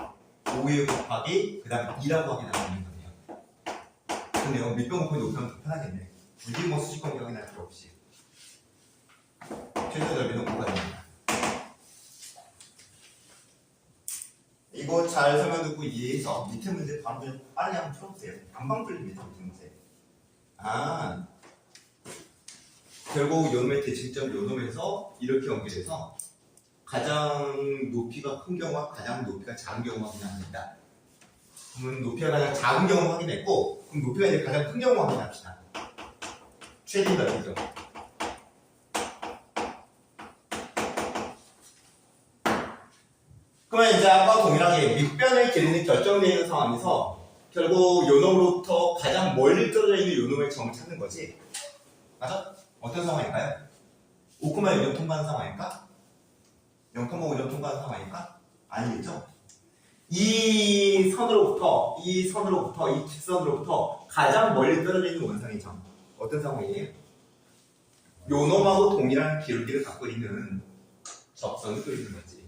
5의 곱하기 그 다음에 2라고 확인하면 되는 거네요. 좋네요. 밑변 곱하기 높이면 더 편하겠네. 굳이 뭐 수직관계 확인할 필요 없이. 최소 넓이는 5가 됩니다. 이거 잘 설명 듣고 이해해서 밑에 문제 바로 그냥 빠르게 한번 풀어보세요. 금방 풀립니다. 밑에 문제. 결국 요놈의 대칭점 요놈에서 이렇게 연결해서 가장 높이가 큰 경우와 가장 높이가 작은 경우 확인합니다. 그러면 높이가 가장 작은 경우 확인했고 그럼 높이가 이제 가장 큰 경우 확인합시다. 최대 넓이죠. 그러면 이제 아까 동일하게 밑변의 길이는 결정되어 있는 상황에서 결국 요놈으로부터 가장 멀리 떨어져 있는 요놈의 점을 찾는 거지. 맞아? 어떤 상황일까요? 5,1점 통과하는 상황일까? 0,5점 통과하는 상황일까? 아니겠죠? 이 선으로부터 이 직선으로부터 가장 멀리 떨어져 있는 원상의 점. 어떤 상황이에요? 요놈하고 동일한 기울기를 갖고 있는 접선을 그리는 거지.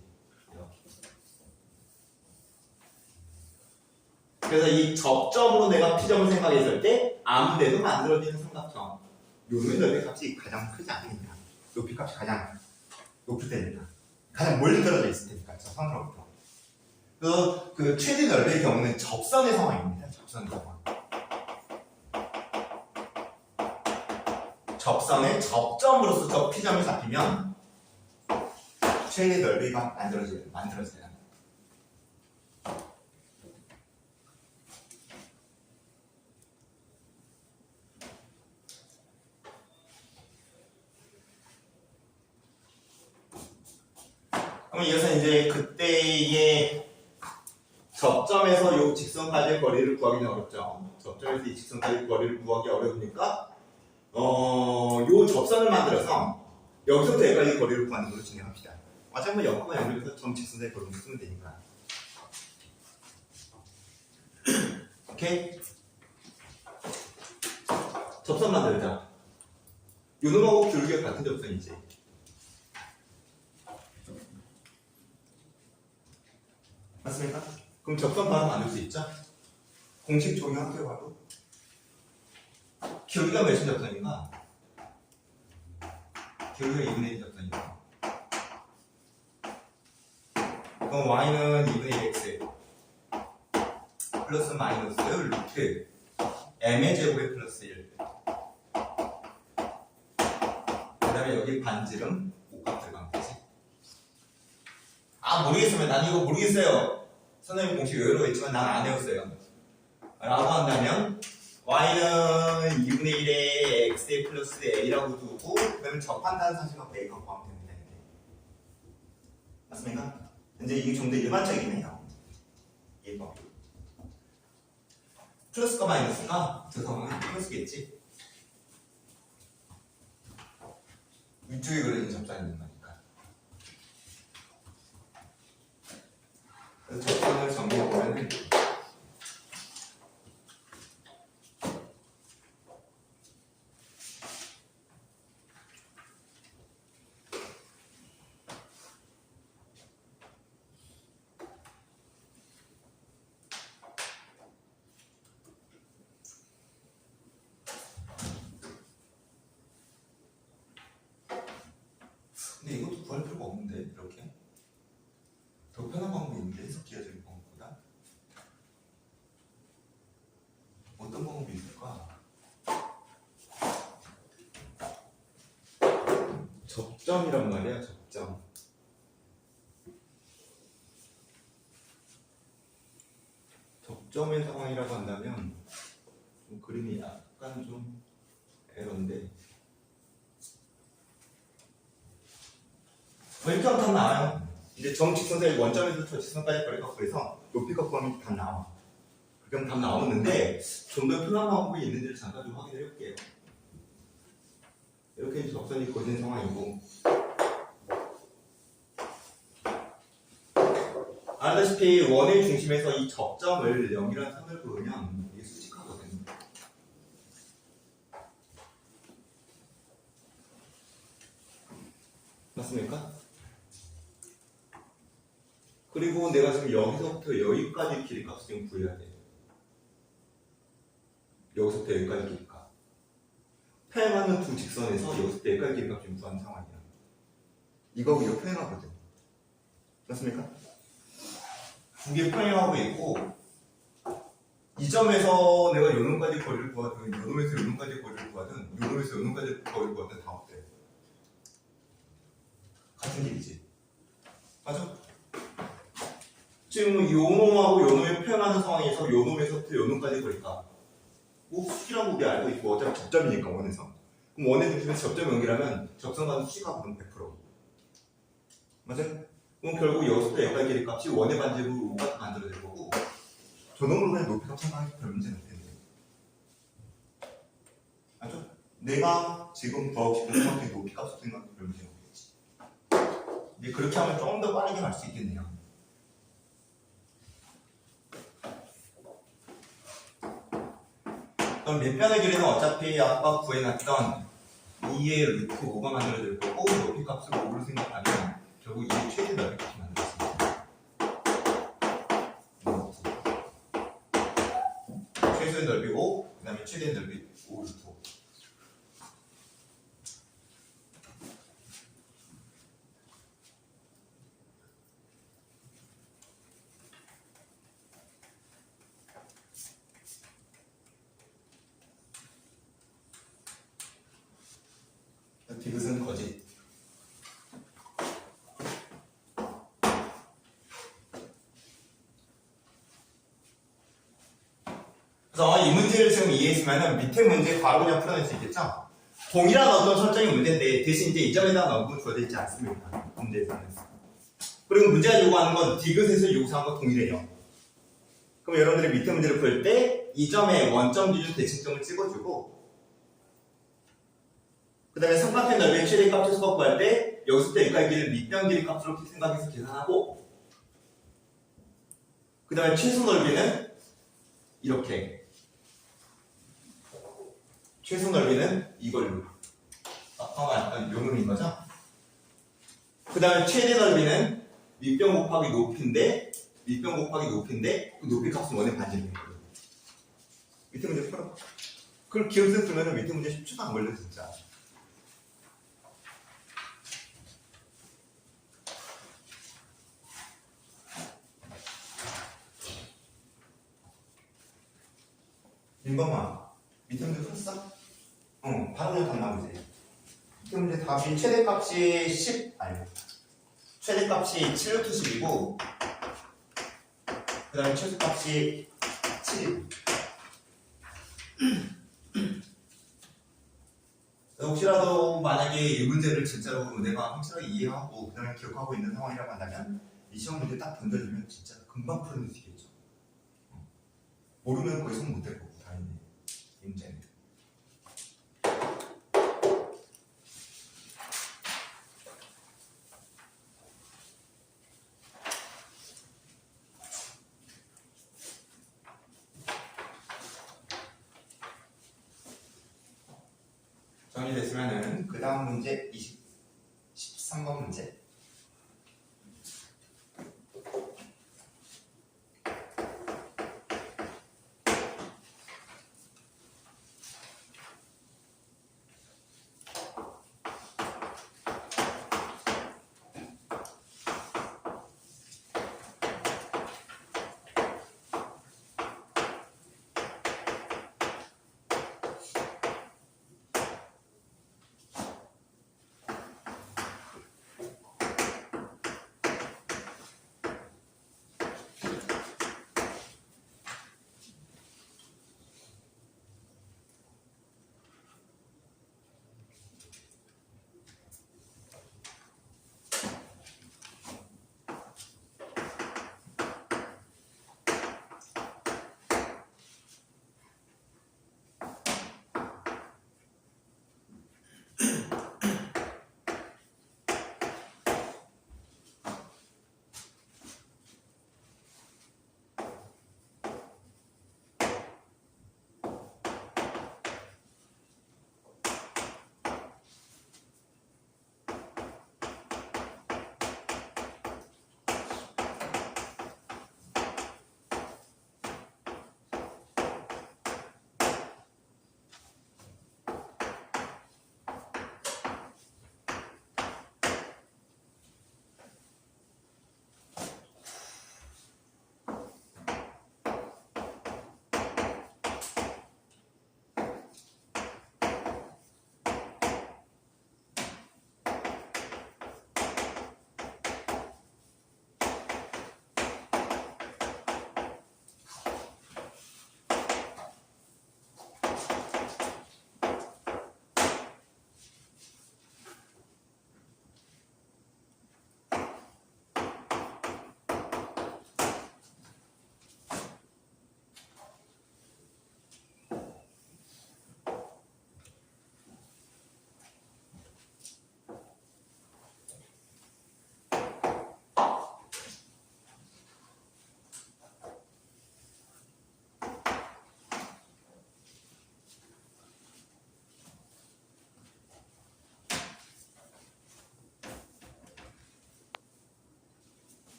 그래서 이 접점으로 내가 P점을 생각했을 때 아무 데도 만들어지는 삼각형 요놈의 넓이 값이 가장 크지 않겠냐. 높이 값이 가장 높을 때니까. 가장 멀리 떨어져 있을 테니까, 저 선으로부터. 그래서 그 최대 넓이의 경우는 접선의 상황입니다. 접선의 상황. 접선의 접점으로서 저 P점이 잡히면 최대 넓이가 만들어져요. 그럼 이것은 이제 그때의 접점에서 이 직선까지의 거리를 구하기는 어렵죠. 접점에서 이 직선까지의 거리를 구하기 어려우니까 요 접선을 만들어서 여기서부터 여기까지 거리를 구하는 걸로 진행합시다. 어차피 뭐 연구와 연결해서 점 직선사의 거리를 쓰면 되니까. 오케이? 접선 만들자. 요놈하고 기울기가 같은 접선이지. 맞습니까? 그럼 접선 바로 만들 수 있죠? 공식 적용학교 봐도 기울기가 몇인 접선인가? 기울기가 2분의 1 접선이다. 그럼 y는 2분의 1 x 플러스 마이너스 루트 m의 제곱에 플러스 1. 그 다음에 여기 반지름 5값 들어간 거지. 아, 모르겠으면 난 이거 모르겠어요. 선생님 공식 여러 있지만 난 안 외웠어요. 라고 한다면 y는 2분의 1에 x에 플러스 a라고 두고 그 다음에 접한다는 사실과 a 갖고 하면 됩니다. 맞습니까? 이제 이게 좀 더 일반적이네요. 예뻐. 플러스가 마이너스가 저 상황은 플러스겠지. 위쪽에 그려진 접선이 있는 거니까. 그래서 접선을 정리해보면 근데 이것도 구할 필요가 없는데 이렇게 더 편한 방법이 있는데 해석기하적인 방법보다 어떤 방법이 있을까? 접점이란 말이야. 접점. 접점의 상황이라고 한다면 좀 그림이 약간 좀 에러인데 이렇게 하면 답 나와요. 이제 점 직선사의 원점에서 저 직선까지 거리가 구해서 높이가 구하면 답 나와. 그럼 답 나오는데 좀 더 편한 방법이 있는지를 잠깐 좀 확인해 볼게요. 이렇게 이제 접선이 그어진 상황이고 알다시피 원의 중심에서 이 접점을 0이라는 선을 그으면 이게 수직하거든요. 맞습니까? 그리고 내가 지금 여기서부터 여기까지 길이값을 지금 구해야 돼. 여기서부터 여기까지 길이값. 평행하는 두 직선에서 여기서부터 여기까지 길이값 지금 구하는 상황이야. 이거 평행하거든. 맞습니까? 두 개 평행하고 있고 이 점에서 내가 요놈까지 거리를 구하든 요놈에서 요놈까지 거리를 구하든 요놈에서 요놈까지 거리를 구하든 다 어때? 같은 길이지. 맞아? 지금 요놈하고 요놈이 표현하는 상황에서 요놈에서부터 요놈까지 거리가 뭐 수직이라고 우리 알고 있고 어차피 접점이니까 원에서 그럼 원의 중심에서 접점 연기라면 접선과는 수직하거든 100%. 맞아? 그럼 결국 여기서부터 여기까지 길이 값이 원의 반지름으로 5가 만들어질 거고 저놈으로 그냥 높이값 생각하기 별 문제는 없겠네. 맞죠? 내가 지금 더욱시켜 생각해 높이값을 생각하기 별 문제는 없겠지. 이제 그렇게 하면 좀 더 빠르게 갈 수 있겠네요. 그럼 밑변의 길이는 어차피 아까 구해놨던 2의 루트 5가 만들어질 거고 높이 값을 5로 생각하면 결국 이게 최대 넓이 값이 만들어집니다. 최소의 넓이 5, 그 다음에 최대의 넓이 5 루트 5. 디귿은 거짓. 그래서 이 문제를 지금 이해했으면 밑에 문제 바로 그냥 풀어낼 수 있겠죠? 동일한 어떤 설정의 문제인데 대신 이제 이 점에다 너무 주어져 있지 않습니다. 문제에서는. 그리고 문제가 요구하는 건 디귿에서 요구하는 건 동일해요. 그럼 여러분들이 밑에 문제를 풀 때 이 점에 원점 기준 대칭점을 찍어주고 그 다음에 삼각형 넓이의 최대 값을 수거 구할 때 여기서부터 여기까지 길이를 밑변 길이 값으로 생각해서 계산하고 그 다음에 최소 넓이는 이렇게 최소 넓이는 이걸로 약간 요놈인 거죠? 그 다음에 최대 넓이는 밑변 곱하기 높이인데 그 높이 값은 원의 반지름이에요. 밑에 문제 풀어. 그걸 기억해서 풀면 밑에 문제 10초도 안 걸려 진짜. 민범아, 밑에 문제 풀었어? 응, 바로 그냥 답 나오지. 밑에 문제 답이 최대값이 10, 아니 최대값이 7루트 10이고 그 다음에 최소값이 7. 혹시라도 만약에 이 문제를 진짜로 내가 확실하게 이해하고 그 다음에 기억하고 있는 상황이라고 한다면 이 시험 문제 딱 던져주면 진짜 금방 풀어낼 수 있겠죠. 모르면 거의 손 못 댈 거고 다행히 이 문제는. 정리됐으면은 그 다음 문제 13번 문제.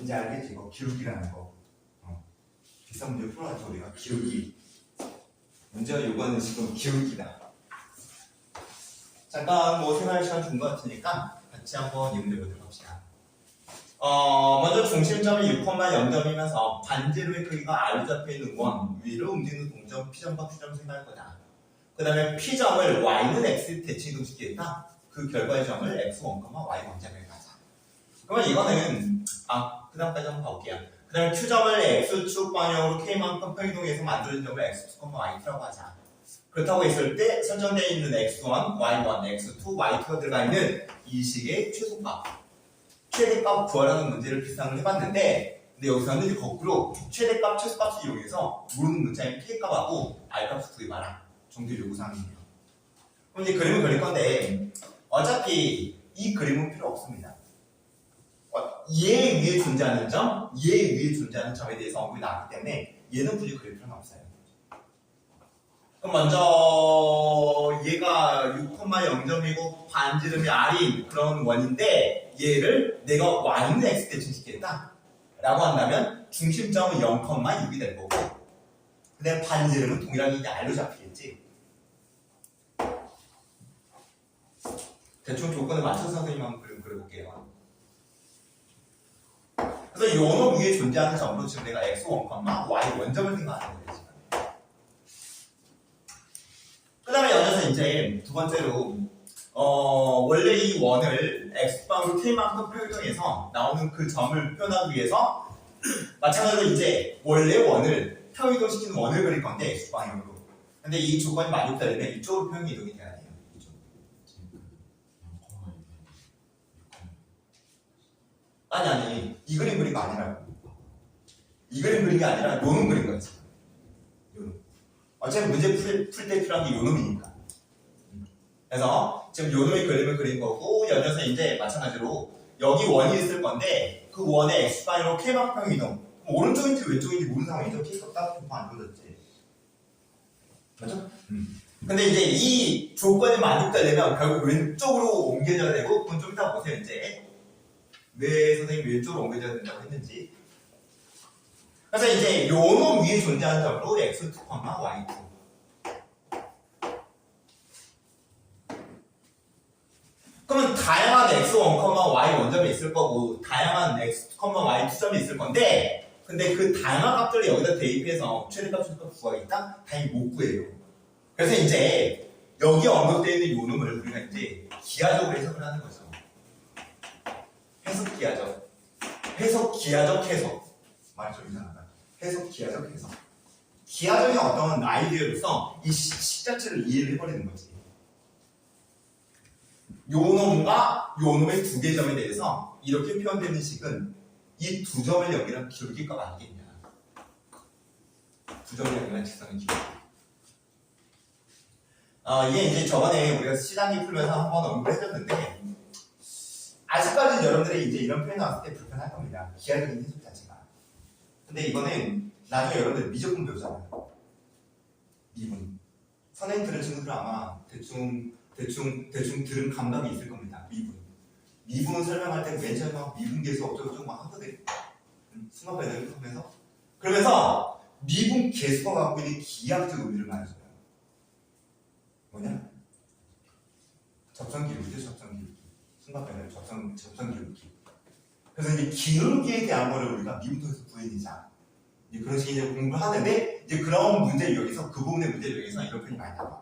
이제 알겠지? 이거 기울기라는 거. 비싼 문제 풀어가지고 우리가 기울기. 문제가 요구하는 지금 기울기다. 잠깐 뭐 생활 시간 준 것 같으니까 같이 한번 이 문제 보도록 합시다. 먼저 중심점이 6,0점이면서 반지름의 크기가 R로 잡혀있는 원 위로 움직이는 동점 P점과 Q점 생각할 거다. 그 다음에 P점을 Y는 X 대칭 이동시키겠다. 그 결과의 점을 X1, Y1점에 가자. 그러면 이거는 그 다음까지 한번 가볼게요. 그 다음에 Q점을 X축 방향으로 K만큼 평이동해서 만드는 점을 X2, Y2라고 하자. 그렇다고 했을 때 설정되어 있는 X1, Y1, X2, Y2가 들어가 있는 이 식의 최소값, 최대값 구하라는 문제를 비슷한 걸 해봤는데, 근데 여기서는 이제 거꾸로 최대값, 최소값을 이용해서 모르는 문자인 K값하고 R값을 구해봐라 정도 요구사항이에요. 그럼 이제 그림을 그릴 건데 어차피 이 그림은 필요 없습니다. 얘 위에 존재하는 점, 얘 위에 존재하는 점에 대해서 언급이 나왔기 때문에 얘는 굳이 그릴 필요는 없어요. 그럼 먼저 얘가 6,0점이고 반지름이 R인 그런 원인데 얘를 내가 Y는 X 대칭시키겠다 라고 한다면 중심점은 0,6이 될 거고 그 다음에 반지름은 동일하게 이제 R로 잡히겠지. 대충 조건을 맞춰서 선생님 한번 그림 그려볼게요. 그래서 요 놈 위에 존재하는 점으로 지금 내가 X1, Y1점을 생각하는 거예요. 그 다음에 여기서 이제 두 번째로 원래 이 원을 X방으로 K만큼 평이동해서 나오는 그 점을 표현하기 위해서 마찬가지로 이제 원래 원을 평이동시키는 원을 그릴 건데 X방향으로. 근데 이 조건이 만족되려면 이쪽으로 평이동이 돼야 돼요. 이쪽. 아니 이 그림 그린 거 아니라고. 이 그림 그린 게 아니라 요 놈 그린 거지. 요 놈. 어차피 문제 풀 때 필요한 게 요 놈이니까. 그래서 지금 요 놈의 그림을 그린 거고 연려서 이제 마찬가지로 여기 원이 있을 건데 그 원의 X방향으로 K방평 이동. 오른쪽인지 왼쪽인지 모르는 상황이죠. K값 딱 교포 안 돌렸지. 맞죠? 근데 이제 이 조건이 만족되려면 결국 왼쪽으로 옮겨져야 되고 그건 좀 이따 보세요. 이제 왜 선생님이 왼쪽으로 옮겨져야 된다고 했는지. 그래서 이제 요 놈 위에 존재하는 점으로 X2, Y2. 그러면 다양한 X1, Y1점이 있을 거고 다양한 X2, Y2점이 있을 건데 근데 그 다양한 값들을 여기다 대입해서 최대값, 최소값 구하겠다? 당연히 못 구해요. 그래서 이제 여기 언급되어 있는 요 놈을 우리가 이제 기하적으로 해석을 하는 거죠. 해석 기하적. 해석 기하적 해석. 말이 좀 이상하다. 해석 기하적 해석. 기하적인 어떤 아이디어로서 이 식 자체를 이해를 해버리는 거지. 요 놈과 요 놈의 두 개 점에 대해서 이렇게 표현되는 식은 이 두 점을 연결한 기울기값 아니겠냐. 두 점을 연결한 직선의 기울기. 이게 이제 저번에 우리가 시단위 풀면서 한번 언급을 해줬는데 아직까지는 여러분들이 이제 이런 표현 나왔을 때 불편할 겁니다. 기하적인 해석 자체가. 근데 이거는 나중에 여러분들 미적분 배우잖아요. 미분. 선생님 들은 친구들은 아마 대충 들은 감각이 있을 겁니다. 미분은 설명할 때 맨 처음에 막 미분계수 어쩌고저쩌고 막 하거든. 순간 배달을 하면서. 그러면서 미분계수가 갖고 있는 기하학적 의미를 말해줘요. 뭐냐? 접선기울기죠, 접선기울기. 순간 배달, 접선기울기. 그래서 이제 기울기에 대한 거를 우리가 미분 통해서 구해내자. 이제 그런 식의 이제 공부를 하는데, 이제 그런 문제를 여기서, 그 부분의 문제를 여기서 이런 표현이 많이 나와.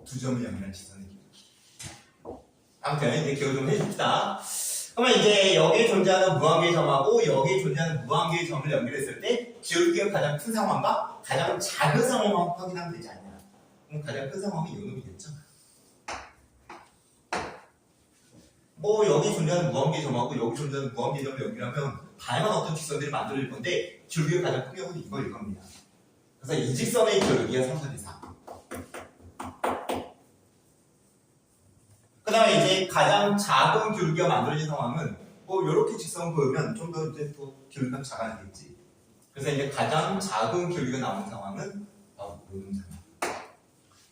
두 점을 연결한 직선의 기울기. 아무튼 이제 기억 좀 해줍시다. 그러면 이제 여기에 존재하는 무한계의 점하고 여기에 존재하는 무한계의 점을 연결했을 때 기울기가 가장 큰 상황과 가장 작은 상황만 확인하면 되지 않냐. 그럼 가장 큰 상황이 이 놈이겠죠. 뭐 여기 존재하는 무한계의 점하고 여기 존재하는 무한계의 점을 연결하면 다양한 어떤 직선들이 만들어질 건데 기울기가 가장 큰 경우는 이거일 겁니다. 그래서 이 직선의 기울기가 3선 이상. 그 다음에 이제 가장 작은 기울기가 만들어진 상황은 뭐 이렇게 직선 보이면 좀 더 이제 또 기울기가 작아지겠지. 그래서 이제 가장 작은 기울기가 나오는 상황은 바로 이런 상황.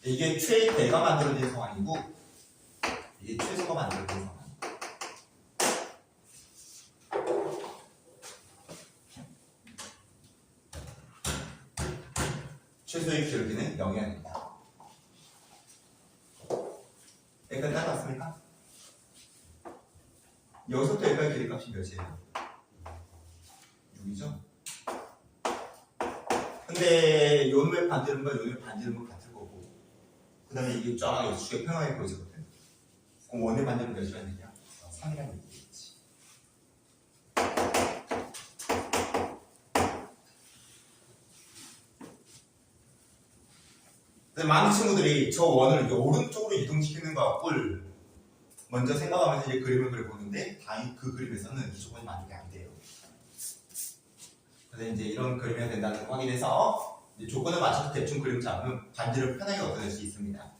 이게 최대가 만들어진 상황이고 이게 최소가 만들어진 상황. 최소의 기울기는 0이 아닙니다. 여기까지 따라왔습니까? 여기서부터 여기까지 길이값이 몇이에요? 6이죠. 근데 요놈의 반지름과 요놈의 반지름은 같을 거고, 그 다음에 이게 쫙 수직에 평행하게 보여지거든. 그럼 원의 반지름 몇이라는 얘기야? 3이라는 얘기겠지. 근데 많은 친구들이 저 원을 이렇게 오른쪽으로 이동시키는 거와 꿀 먼저 생각하면서 이제 그림을 그려보는데 다행히 그 그림에서는 이 조건이 만족이 안 돼요. 그래서 이제 이런 그림이 된다는 걸 확인해서 이제 조건을 맞춰서 대충 그림 잡으면 반지를 편하게 얻어낼 수 있습니다.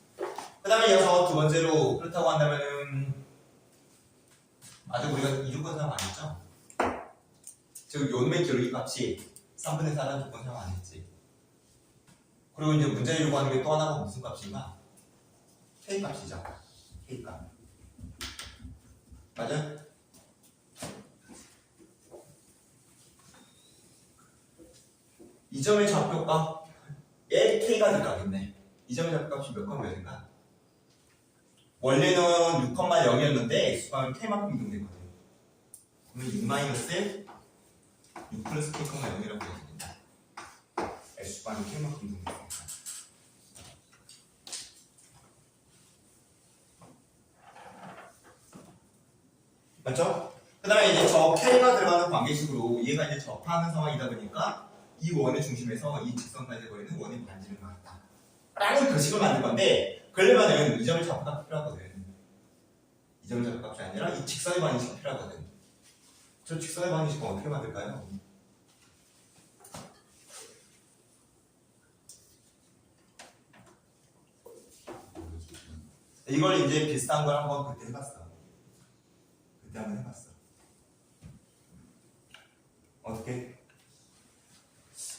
그 다음에 이어서 두 번째로 그렇다고 한다면은 아직 우리가 이 조건 사용 안 했죠? 즉 요놈의 기울기 값이 3분의 4라는 조건 사용 안 했지. 그리고 이제 문제에 요구하는 게 또 하나가 무슨 값인가? K 값이죠. K 값. 맞아? 이 점의 좌표값에 K가 들어가겠네. 이 점의 좌표값이 몇 컴마 몇인가? 원래는 6,0이었는데 X방은 K만큼 이동되거든. 그러면 6 마이너스 6 플러스 K,0이라고 해야 됩니다. X방이 K만큼 이동되니까. 맞죠? 그 다음에 이제 저 K가 들어가는 관계식으로 얘가 이제 접하는 상황이다 보니까 이 원의 중심에서 이 직선까지 거리는 원의 반지름 같다 라는 글식을 만들 건데 그러려면은 이 점의 좌표값이 필요하거든. 이 점의 좌표값이 아니라 이 직선의 방정식이 필요하거든. 저 직선의 방정식은 어떻게 만들까요? 이걸 이제 비슷한 걸 한번 그때 해봤어. 그때 한번 해봤어. 어떻게?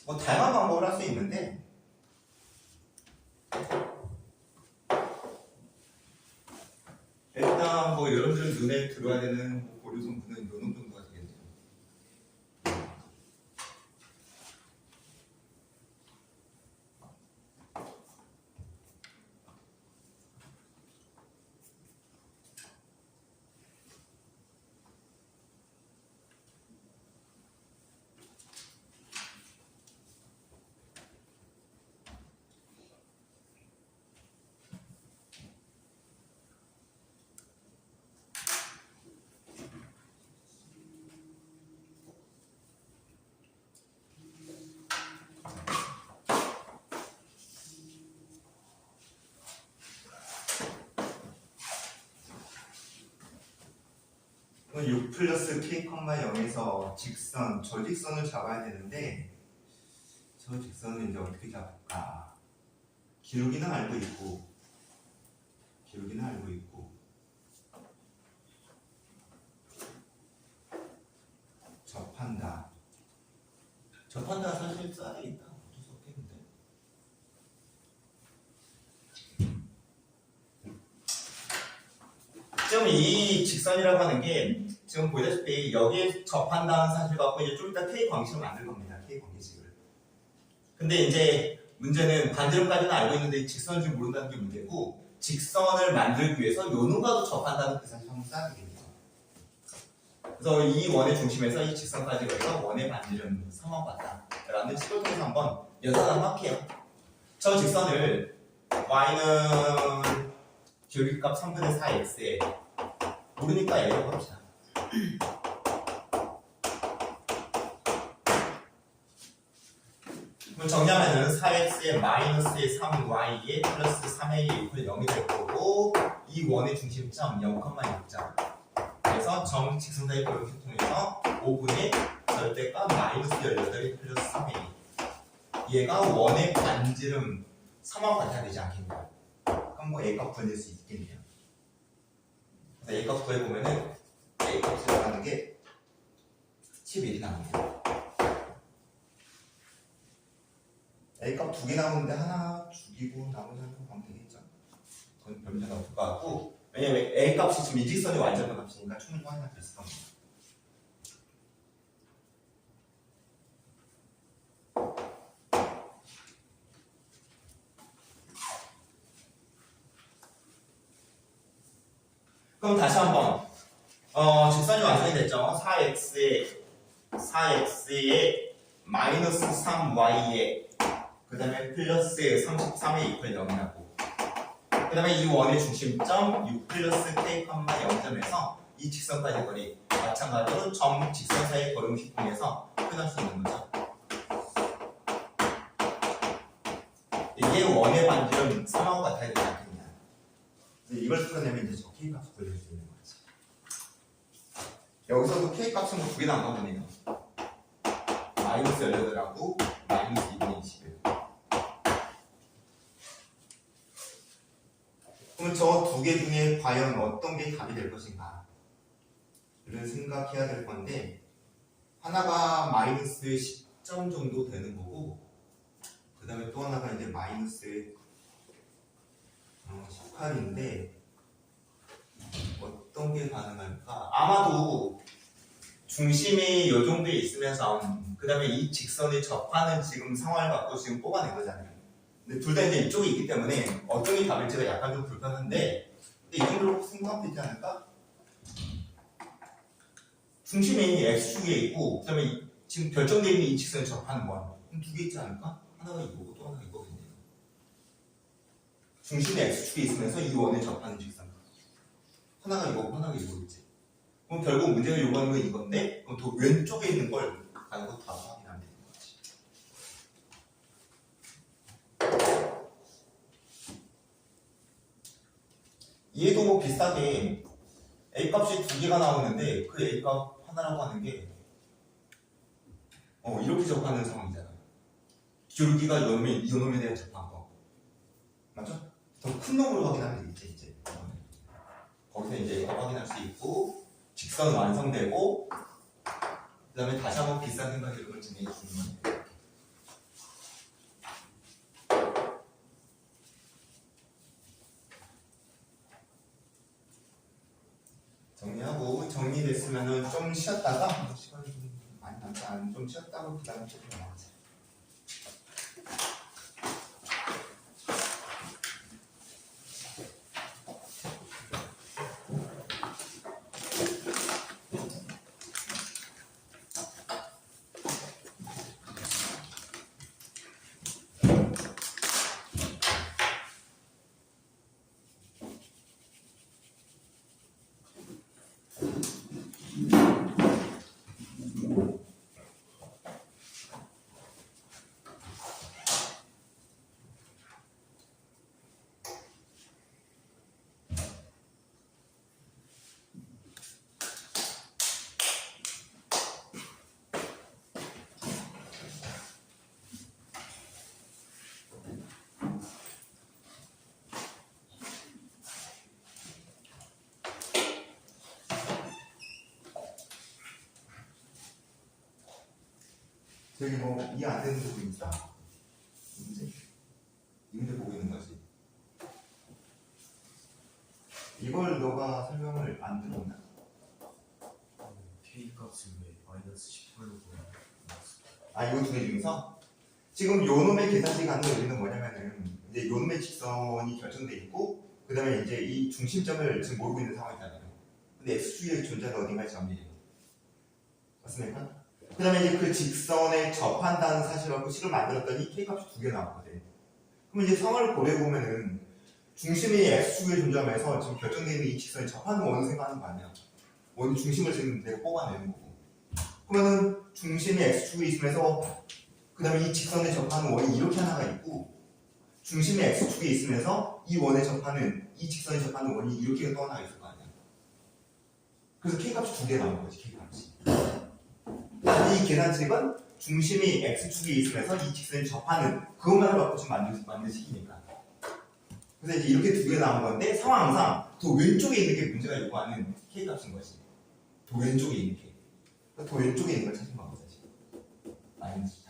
뭐 다양한 방법을 할 수 있는데 일단 뭐 여러분들 눈에 들어야 되는 뭐 고려 성분은 요놈 정도가 되겠네요. 그럼 6 플러스 k, 0에서 직선, 저 직선을 잡아야 되는데 저 직선을 이제 어떻게 잡을까? 기울기는 알고 있고 접한다 사실 써야 되겠다. 어쩔 수 없겠는데. 지금 이 직선이라고 하는 게 지금 보다시피 여기에 접한다는 사실 갖고 이제 좀 이따 K 광식을 만들 겁니다. K 광식을. 근데 이제 문제는 반지름까지는 알고 있는데 직선을 좀 모른다는 게 문제고 직선을 만들기 위해서 요놈과도 접한다는 그 사실 한번 써야 되겠네요. 그래서 이 원의 중심에서 이 직선까지 가서 원의 반지름 3원 같다 라는 식을 통해서 한번 연산 한번 할게요. 저 직선을 y는 기울기값 3분의 4x에 모르니까 A라고 합시다. 그럼 정리하면은 4x에 마이너스의 3y에 플러스 3a의 6은 0이 될 거고 이 원의 중심점 0,6점 그래서 점 직선 사이 고역을 통해서 5분의 절대값 마이너스 18이 플러스 3a 얘가 원의 반지름 3원 같아야 되지 않겠냐. 그럼 뭐 A값 구해낼 수 있겠네요. 그래서 A값 구해보면은 A값이 나가는 게 11이 나옵니다. A값 2개 나오는데 하나 죽이고 나머지 하나 가면 되겠죠. 그건 별 문제가 없을 것 같고 왜냐면 A값이 지금 이직선의 완전한 값이니까 충분히 확인할 수 있을 겁니다. 그럼 다시 한번 직선이 완성이 됐죠. 4x에 4x에 마이너스 3y에 그 다음에 플러스 33의 이퀄 0이라고. 그 다음에 이 원의 중심점 6 플러스 k, 0점에서 이 직선까지 거리 마찬가지로 점 직선 사이의 걸음씩 통해서 표현할 수 있는 거죠. 이게 원의 반지름 3하고 같아야 되지 않겠냐. 이걸 풀어내면 이제 저 k 값을 구해줄 수 있는 거지. 여기서도 k 값은 뭐 두 개 나온 거네요. 마이너스 18하고 마이너스 2분의 21. 그럼 저 두 개 중에 과연 어떤 게 답이 될 것인가? 이런 생각해야 될 건데, 하나가 마이너스 10점 정도 되는 거고, 그 다음에 또 하나가 이제 마이너스 18인데, 어떤 게 가능할까? 아마도 중심이 이 정도에 있으면서, 그 다음에 이 직선에 접하는 지금 상황을 갖고 지금 뽑아낸 거잖아요. 근데 둘 다 이제 이쪽에 있기 때문에 어떤 게 답일지가 약간 좀 불편한데, 근데 이 정도로 생각하면 되지 않을까? 중심이 x축에 있고, 그 다음에 지금 결정되어 있는 이 직선에 접하는 원. 그럼 두 개 있지 않을까? 하나가 이거고 또 하나가 이거거든요. 중심이 x축에 있으면서 이 원에 접하는 직선. 하나가 이거고 하나가 이거겠지. 그럼 결국 문제가 요구하는 건 이건데, 그럼 더 왼쪽에 있는 걸 가지고 다 확인하면 되는 거지. 얘도 뭐 비슷하게 a 값이 두 개가 나오는데 그 a 값 하나라고 하는 게 이렇게 접하는 상황이잖아요. 기울기가 이놈에 대한 접한 거 맞죠? 더 큰 놈으로 확인하면 되겠지 이제. 거기서 이제 a 값 확인할 수 있고 직선 완성되고 그 다음에 다시 한번 비싼 생각 이런 걸 진행해 주는 거예요. 정리하고 정리됐으면은 좀 쉬었다가 시간이 좀 많이 남지 않은 좀 쉬었다가 그 다음에 좀 넘어가자. 저기 뭐 이해 안 되는 부분이 있다. 이 문제 보고 있는 거지. 이걸 너가 설명을 안 들었나? K 값을 왜 마이너스 18로 보여? 이거 두 개 중에서 지금 요 놈의 계산식 하는 의미는 뭐냐면은 이제 요 놈의 직선이 결정돼 있고 그 다음에 이제 이 중심점을 지금 모르고 있는 상황이잖아요. 근데 x축의 존재는 어딘가에 점이에요. 맞습니까? 그 다음에 이제 그 직선에 접한다는 사실을 갖고 식을 만들었더니 k값이 두 개 나왔거든. 그럼 이제 상황을 고려해보면은 중심이 x축에 존재하면서 지금 결정되어 있는 이 직선에 접하는 원을 생각하는 거 아니야. 원의 중심을 지금 내가 뽑아내는 거고. 그러면은 중심이 x축에 있으면서 그 다음에 이 직선에 접하는 원이 이렇게 하나가 있고 중심이 x축에 있으면서 이 원에 접하는 이 직선에 접하는 원이 이렇게 또 하나가 있을 거 아니야. 그래서 k값이 두 개 나온 거지. k값이. 이 계산식은 중심이 x축에 있으면서 이 직선에 접하는 그것만을 갖고 지금 만든 식이니까. 그래서 이제 이렇게 두 개 나온 건데 상황상 더 왼쪽에 있는 게 문제가 요구하는 k값인 거지. 더 왼쪽에 있는 k. 더 왼쪽에 있는 걸 찾은 거거든. 마이너스.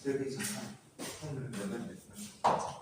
저기 잠깐 손을 내면 됐어.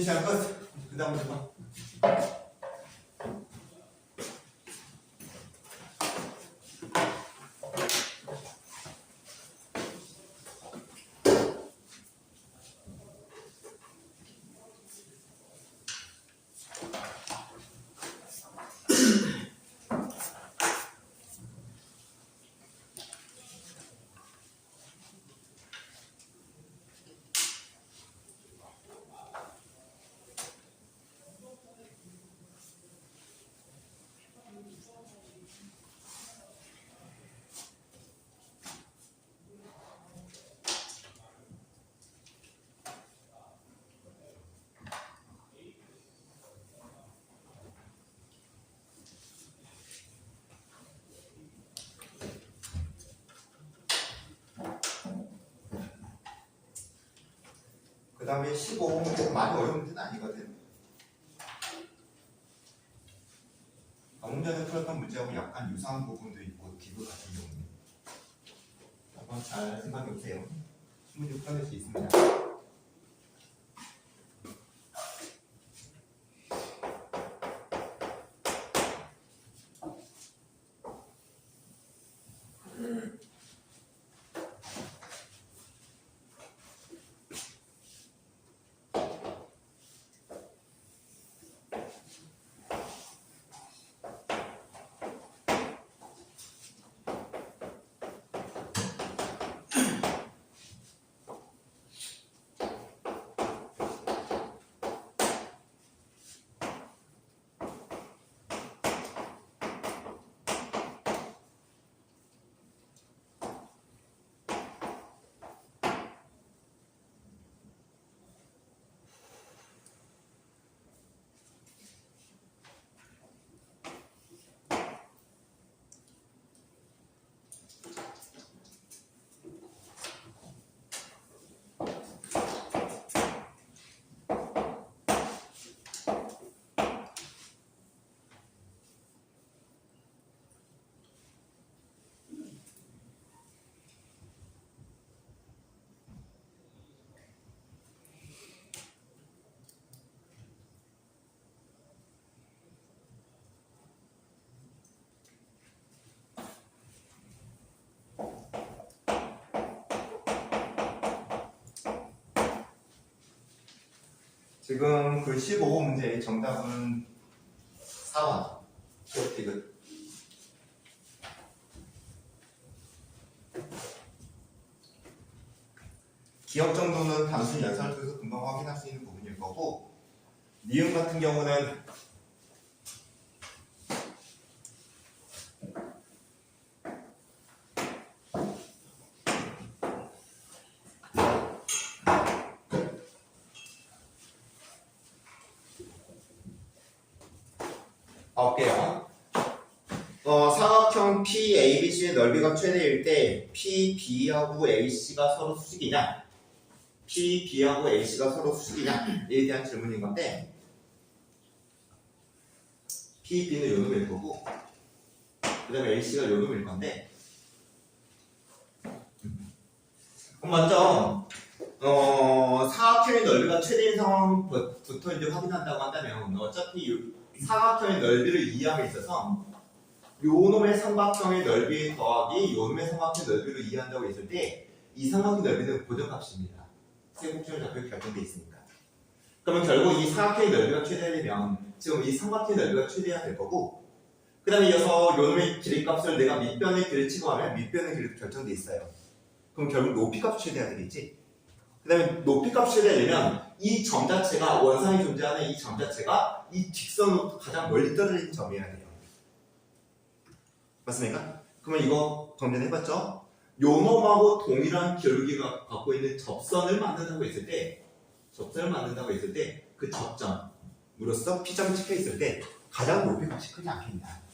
시간 끝. 그 다음 문제 봐. 그 다음에 15문제는 많이 어려운 문제는 아니거든. 방금 전에 풀었던 문제하고 약간 유사한 부분도 있고 기부 같은 경우는 한번 잘 생각해 보세요. 문제 풀어낼 수 있습니다. 지금 그 15문제의 정답은 4번 디귿. 기억 정도는 단순히 연산을 통해서 금방 확인할 수 있는 부분일 거고, 니은 같은 경우는 볼게요. 사각형 PABC의 넓이가 최대일 때 PB하고 AC가 서로 수직이냐, PB하고 AC가 서로 수직이냐에 대한 질문인 건데, PB는 요놈일 거고 그 다음에 AC가 요놈일 건데, 그럼 먼저 사각형의 넓이가 최대인 상황부터 이제 확인한다고 한다면, 어차피 사각형의 넓이를 이해함에 있어서 요놈의 삼각형의 넓이 더하기 요놈의 삼각형의 넓이를 이해한다고 했을 때, 이 삼각형의 넓이는 고정값입니다. 세곡점의 좌표가 결정되어 있으니까. 그러면 결국 이 사각형의 넓이가 최대되면 지금 이 삼각형의 넓이가 최대해야 될 거고, 그 다음에 이어서 요놈의 길이값을 내가 밑변의 길이를 치고하면 밑변의 길이도 결정되어 있어요. 그럼 결국 높이값 최대해야 되겠지. 그 다음에 높이값 최대하려면 이 점 자체가, 원상이 존재하는 이 점 자체가 이 직선으로부터 가장 멀리 떨어진 점이어야 돼요. 맞습니까? 그러면 이거 방금 전에 해봤죠? 요놈하고 동일한 기울기가 갖고 있는 접선을 만든다고 했을 때, 그 접점으로서 P점이 찍혀 있을 때 가장 높이값이 크지 않겠냐.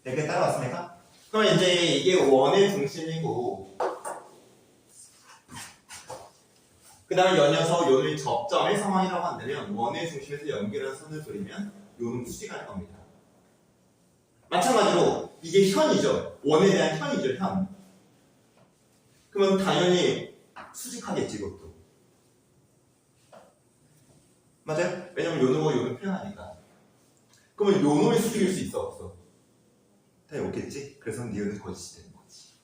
되게 따라왔습니까? 그럼 이제 이게 원의 중심이고, 그 다음에 연이어서 요놈이 접점의 상황이라고 한다면, 원의 중심에서 연결한 선을 그리면 요놈 수직할 겁니다. 마찬가지로 이게 현이죠. 원에 대한 현이죠, 현. 그러면 당연히 수직하겠지 이것도. 맞아요? 왜냐면 요 놈과 요놈 표현하니까. 그러면 요 놈이 수직일 수 있어 없어? 당연히 없겠지? 그래서 니은은 거짓이 되는 거지.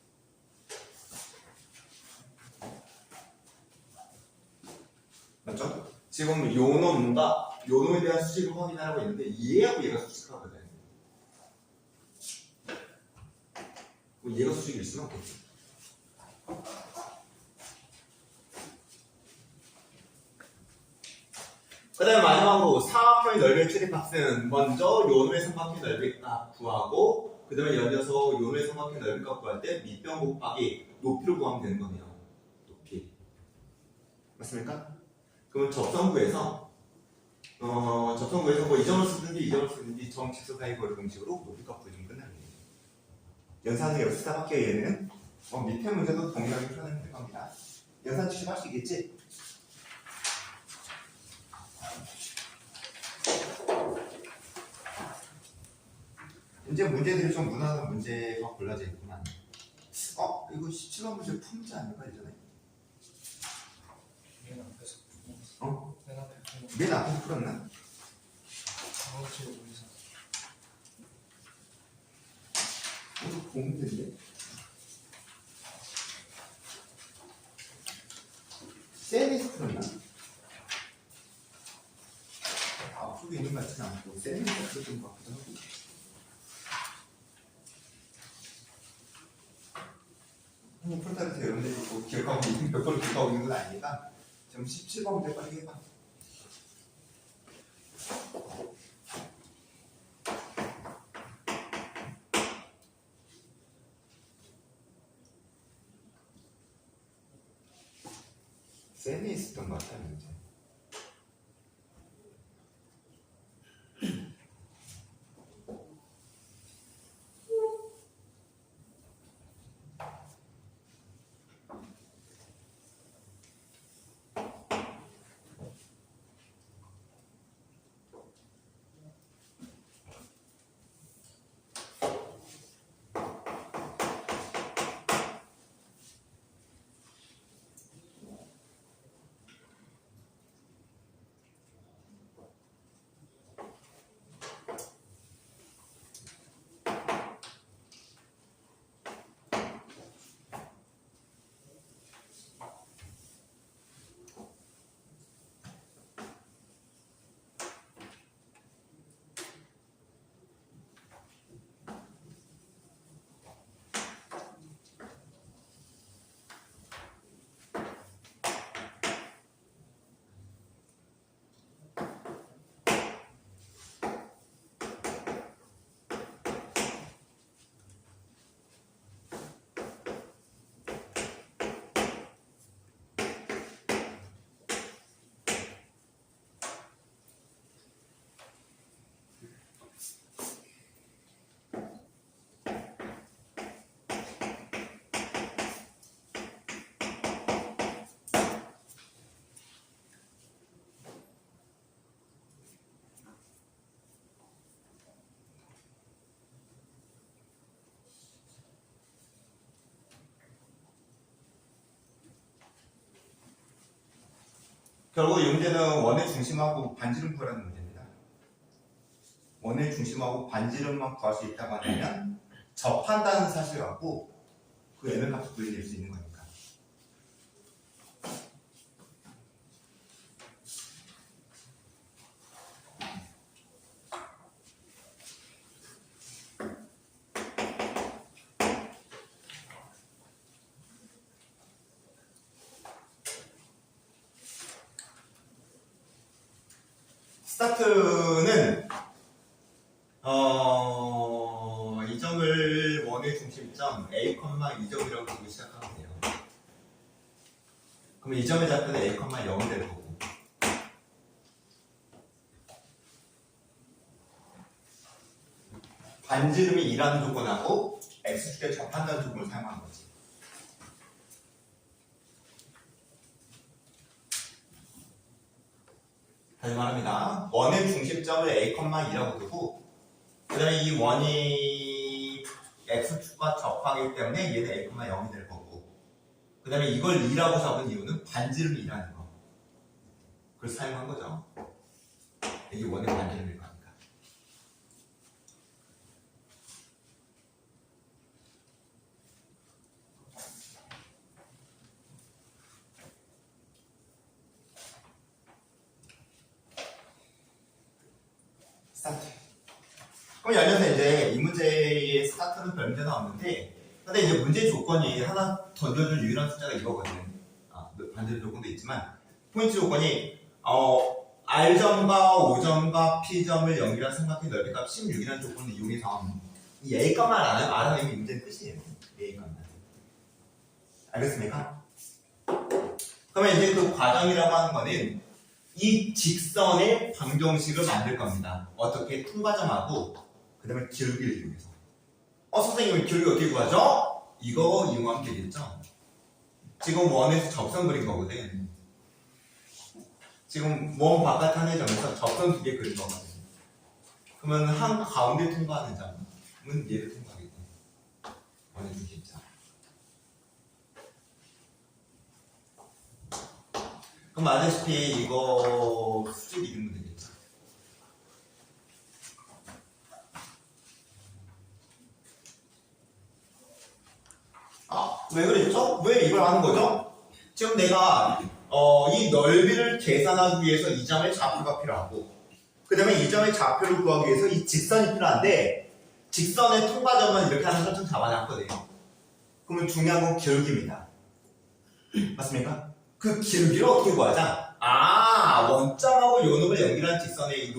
맞죠? 지금 요 놈과 요 놈에 대한 수직을 확인하고 있는데 얘하고 얘가 수직하거든. 그럼 얘가 수직일 수는 없겠지. 그 다음에 마지막으로 사각형의 넓이의 최대값은 먼저 요 놈의 삼각형의 넓이값 구하고 그 다음에 연이어서 요 놈의 삼각형의 넓이값 구할 때 밑변 곱하기 높이를 구하면 되는 거네요. 높이. 맞습니까? 그러면 접선구에서 뭐 이 점을 쓰든지 이 점을 쓰든지 점직선 사이 거리 공식으로 높이값 구해주면 끝나는 거예요. 연산의 역시 사각형의 얘는 밑에 문제도 동일하게 풀어내면 될 겁니다. 연산 직접 할 수 있겠지? 이제 문제들이 좀 무난한 문제가 골라져 있구만. 이거 17번 문제 품지 아닐까 예전에? 맨 앞에서 어? 맨 앞에 맨 앞에서 풀었나? 작업실에 보이서 이거 공문제인데? 세미에서 풀었나? 앞쪽에 있는 것 같지는 않고 세미에서 풀었던 것 같기도 하고. 풀었다 해서 여러분들이 뭐 기억하고 있는 몇 번을 기억하고 있는 건 아니니까 지금 17번 문제 빨리 해봐. 쌤이 있었던 것 같아요, 이제. 결국 이 문제는 원의 중심하고 반지름 구하라는 문제입니다. 원의 중심하고 반지름만 구할 수 있다고 한다면 접한다는 사실 갖고 그 n을 값을 구해낼 수 있는 거니까. 스타트는 이 점을 원의 중심점 A, 2점이라고 보고 시작하면 돼요. 그럼 이 점의 좌표는 A, 0이 될 거고 반지름이 2라는 조건하고 X축에 접한다는 조건을 사용한 거지. 다시 말합니다. 원의 중심점을 A, 2라고 두고 그 다음에 이 원이 X축과 접하기 때문에 얘는 A, 0이 될 거고 그 다음에 이걸 2라고 잡은 이유는 반지름 2라는 거. 그걸 사용한 거죠. 이게 원의 반지름일 거니까. 스타트. 그럼 열려서 이제 이 문제의 스타트는 별 문제는 없는데, 근데 이제 문제 조건이 하나 던져줄 유일한 숫자가 이거거든. 반대로 조건도 있지만, 포인트 조건이, R점과 O점과 P점을 연결한 삼각형 넓이값 16이라는 조건을 이용해서 이 A값만 알아내면 이 문제는 끝이에요. A값만. 알겠습니까? 그러면 이제 그 과정이라고 하는 거는 이 직선의 방정식을 만들 겁니다. 어떻게? 통과점하고 그 다음에 기울기를 이용해서. 선생님 기울기 어떻게 구하죠? 이거 이용하면 되겠죠? 지금 원에서 접선 그린 거거든. 지금 원 바깥 한의 점에서 접선 2개 그린 거거든. 그러면 한 가운데 통과하는 점은 얘를 통과하겠네. 원의 중심점. 그럼 아시다시피 이거 수직 이루면 되겠죠. 왜 그랬죠? 왜 이걸 하는 거죠? 지금 내가 이 넓이를 계산하기 위해서 이 점의 좌표가 필요하고 그 다음에 이 점의 좌표를 구하기 위해서 이 직선이 필요한데 직선의 통과점은 이렇게 하는 설정 잡아놨거든요. 그러면 중요한 건 기울기입니다. 맞습니까? 그 기울기를 어떻게 구하자? 원점하고 요 놈을 연결한 직선의 이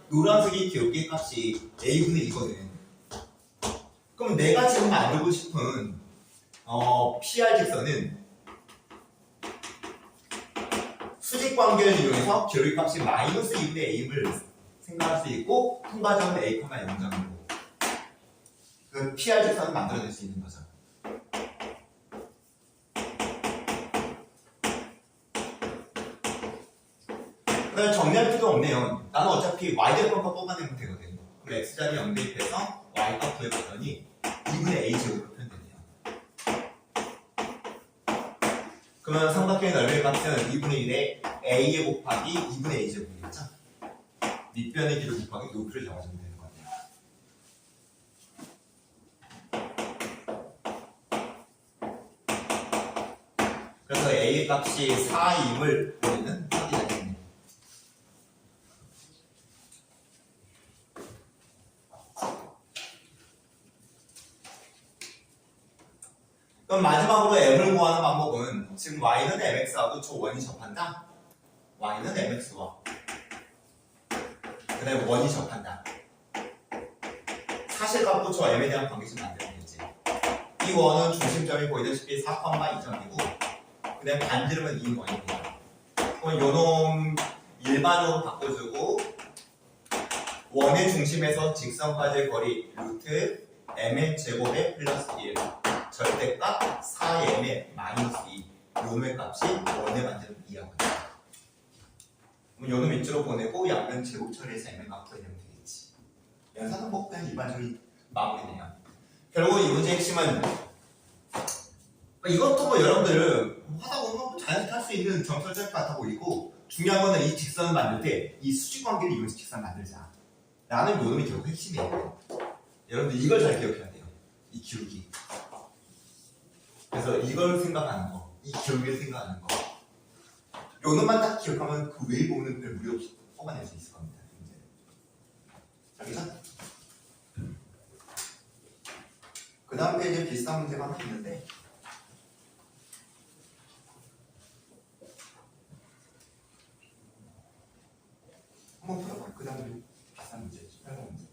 노란색이 기울기 값이 a분의 2거든. 그럼 내가 지금 만들고 싶은 PR 직선은 수직 관계를 이용해서 기울기 값이 마이너스 2분의 a를 생각할 수 있고 통과점은 a, 0점으로 그 PR 직선을 만들어낼 수 있는 거죠. 그럼 정리할 필요 없네요. 나는 어차피 y제곱값 뽑아내면 되거든. 그럼 x자리 0 대입해서 y값 구해봤더니 2분의 a제곱으로 표현되네요. 그러면 삼각형의 넓이의 값은 2분의 1에 a에 곱하기 2분의 a제곱이겠죠? 밑변의 길을 곱하기 높이를 잡아주면 되는 거네요. 그래서 a의 값이 4임을 우리는 확인하겠네요. 그럼 마지막으로 m을 구하는 방법은 지금 y는 mx하고 저 원이 접한다. y는 mx와 그 다음에 원이 접한다. 사실값도 저 m에 대한 관계식 만들면 되지. 이 원은 중심점이 보이다시피 4,2점이고 그 다음에 반지름은 2원입니다. 그럼 요놈 일반으로 바꿔주고 원의 중심에서 직선까지의 거리 루트 m의 제곱에 플러스 1 절대값 4m의 마이너스 2 요놈의 값이 원의 반지름 2하거든요. 그럼 요놈 밑으로 보내고 양변 제곱 처리해서 m을 막 구해내면 되겠지. 연산은 뭐 그냥 일반적인 마무리네요. 결국 이 문제의 핵심은 이것도 뭐 여러분들 하다 보면 자연스럽게 할 수 있는 정설적 같아 보이고 중요한 거는 이 직선을 만들 때 이 수직 관계를 이용해서 직선을 만들자 라는 요놈이 결국 핵심이에요. 여러분들 이걸 잘 기억해야 돼요. 이 기울기. 그래서 이걸 생각하는 거, 이 기울기를 생각하는 거. 요놈만 딱 기억하면 그 외의 부분은 별 무리 없이 뽑아낼 수 있을 겁니다. 알겠죠? 그 다음 페이지에 비슷한 문제가 하나 있는데 한번 풀어봐. 그 다음에 비슷한 문제, 18번 문제.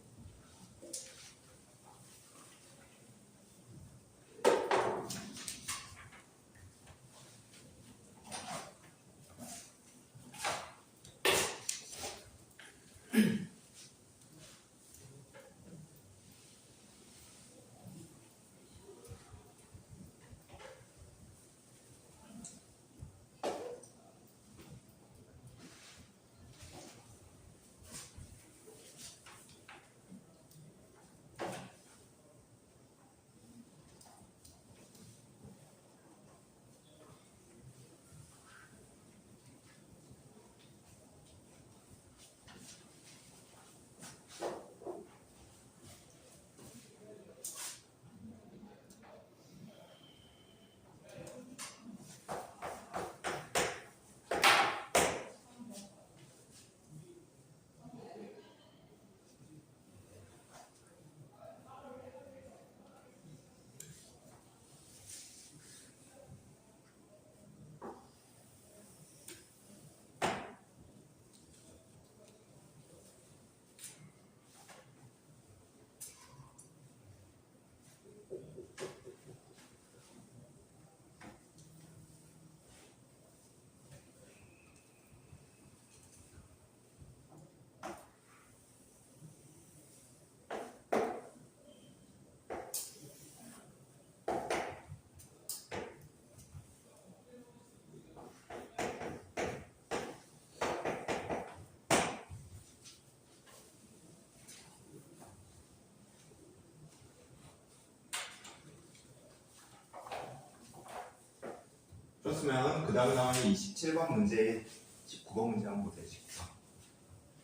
그렇다면 그 다음에 나오는 27번 문제, 19번 문제 한번 보세요. 19번.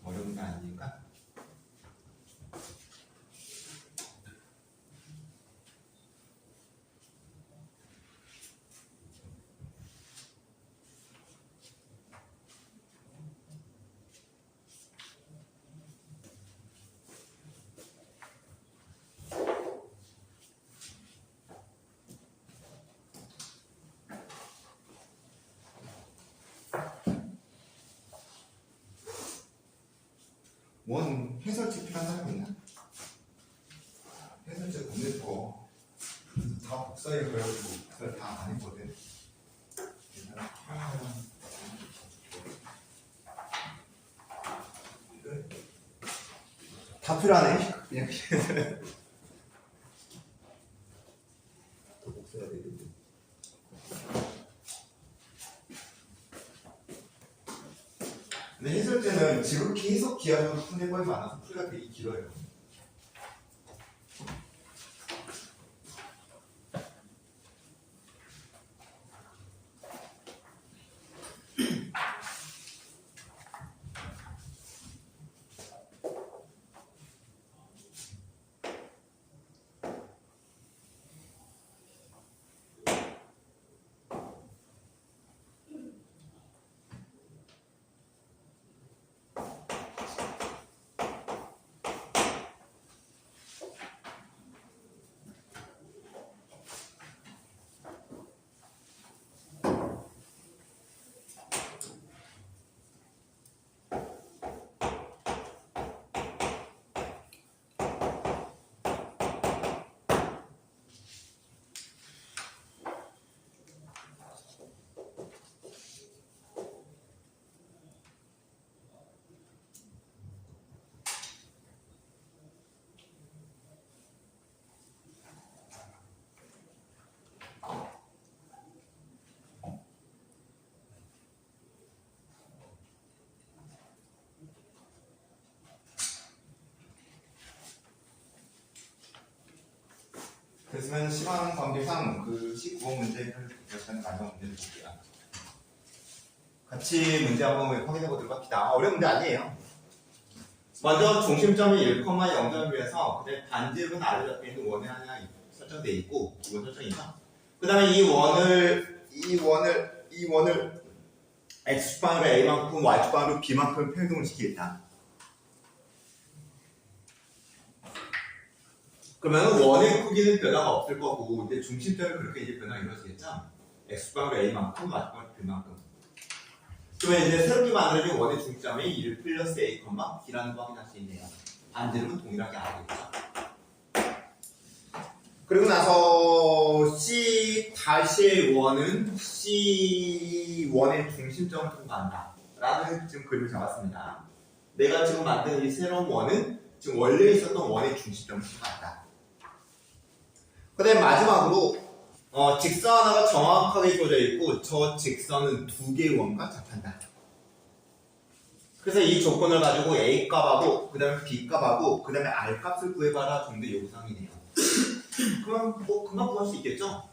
어려운 게 아니니까. 원 해설책 필요한 사람 있나? 해설책 없는 거. 다 복사해 그래가지고 그걸 다 안 했거든. 다 필요하네. 그냥 더 복사해야 되는데. 근데 해설제는 지극히 해석 기하적으로 푼 내용이 많아서 풀이가 되게 길어요. 그렇으면 시간 관계상 그 19번 문제를 여기까지 마지막 문제를 볼게요. 같이 문제 한번 확인해 보도록 합시다. 어려운 문제 아니에요. 먼저 중심점이 1,0점에서 그다음에 반지름은 아래 잡혀 있는 원이 하나 설정돼 있고 이건 설정이죠. 그다음에 이 원을 x축방으로 a만큼 y축방으로 b만큼 평등을 시키겠다. 그러면 원의 크기는 변화가 없을 거고 이제 중심점이 그렇게 이제 변화가 이루어지겠죠. x축방으로 a만큼 y축방으로 b만큼. 그러면 이제 새롭게 만들어진 원의 중점이 1 플러스 a, b라는 거 확인할 수 있네요. 반지름은 동일하게 알겠죠. 그리고 나서 c 다시의 원은 c 원의 중심점을 통과한다. 라는 지금 그림을 잡았습니다. 내가 지금 만든 이 새로운 원은 지금 원래 있었던 원의 중심점을 통과한다. 그 다음에 마지막으로 직선 하나가 정확하게 주어져 있고 저 직선은 두 개의 원과 접한다. 그래서 이 조건을 가지고 A 값하고 그 다음에 B 값하고 그 다음에 R 값을 구해봐라 정도 요구사항이네요. 그럼 뭐 금방 구할 수 있겠죠?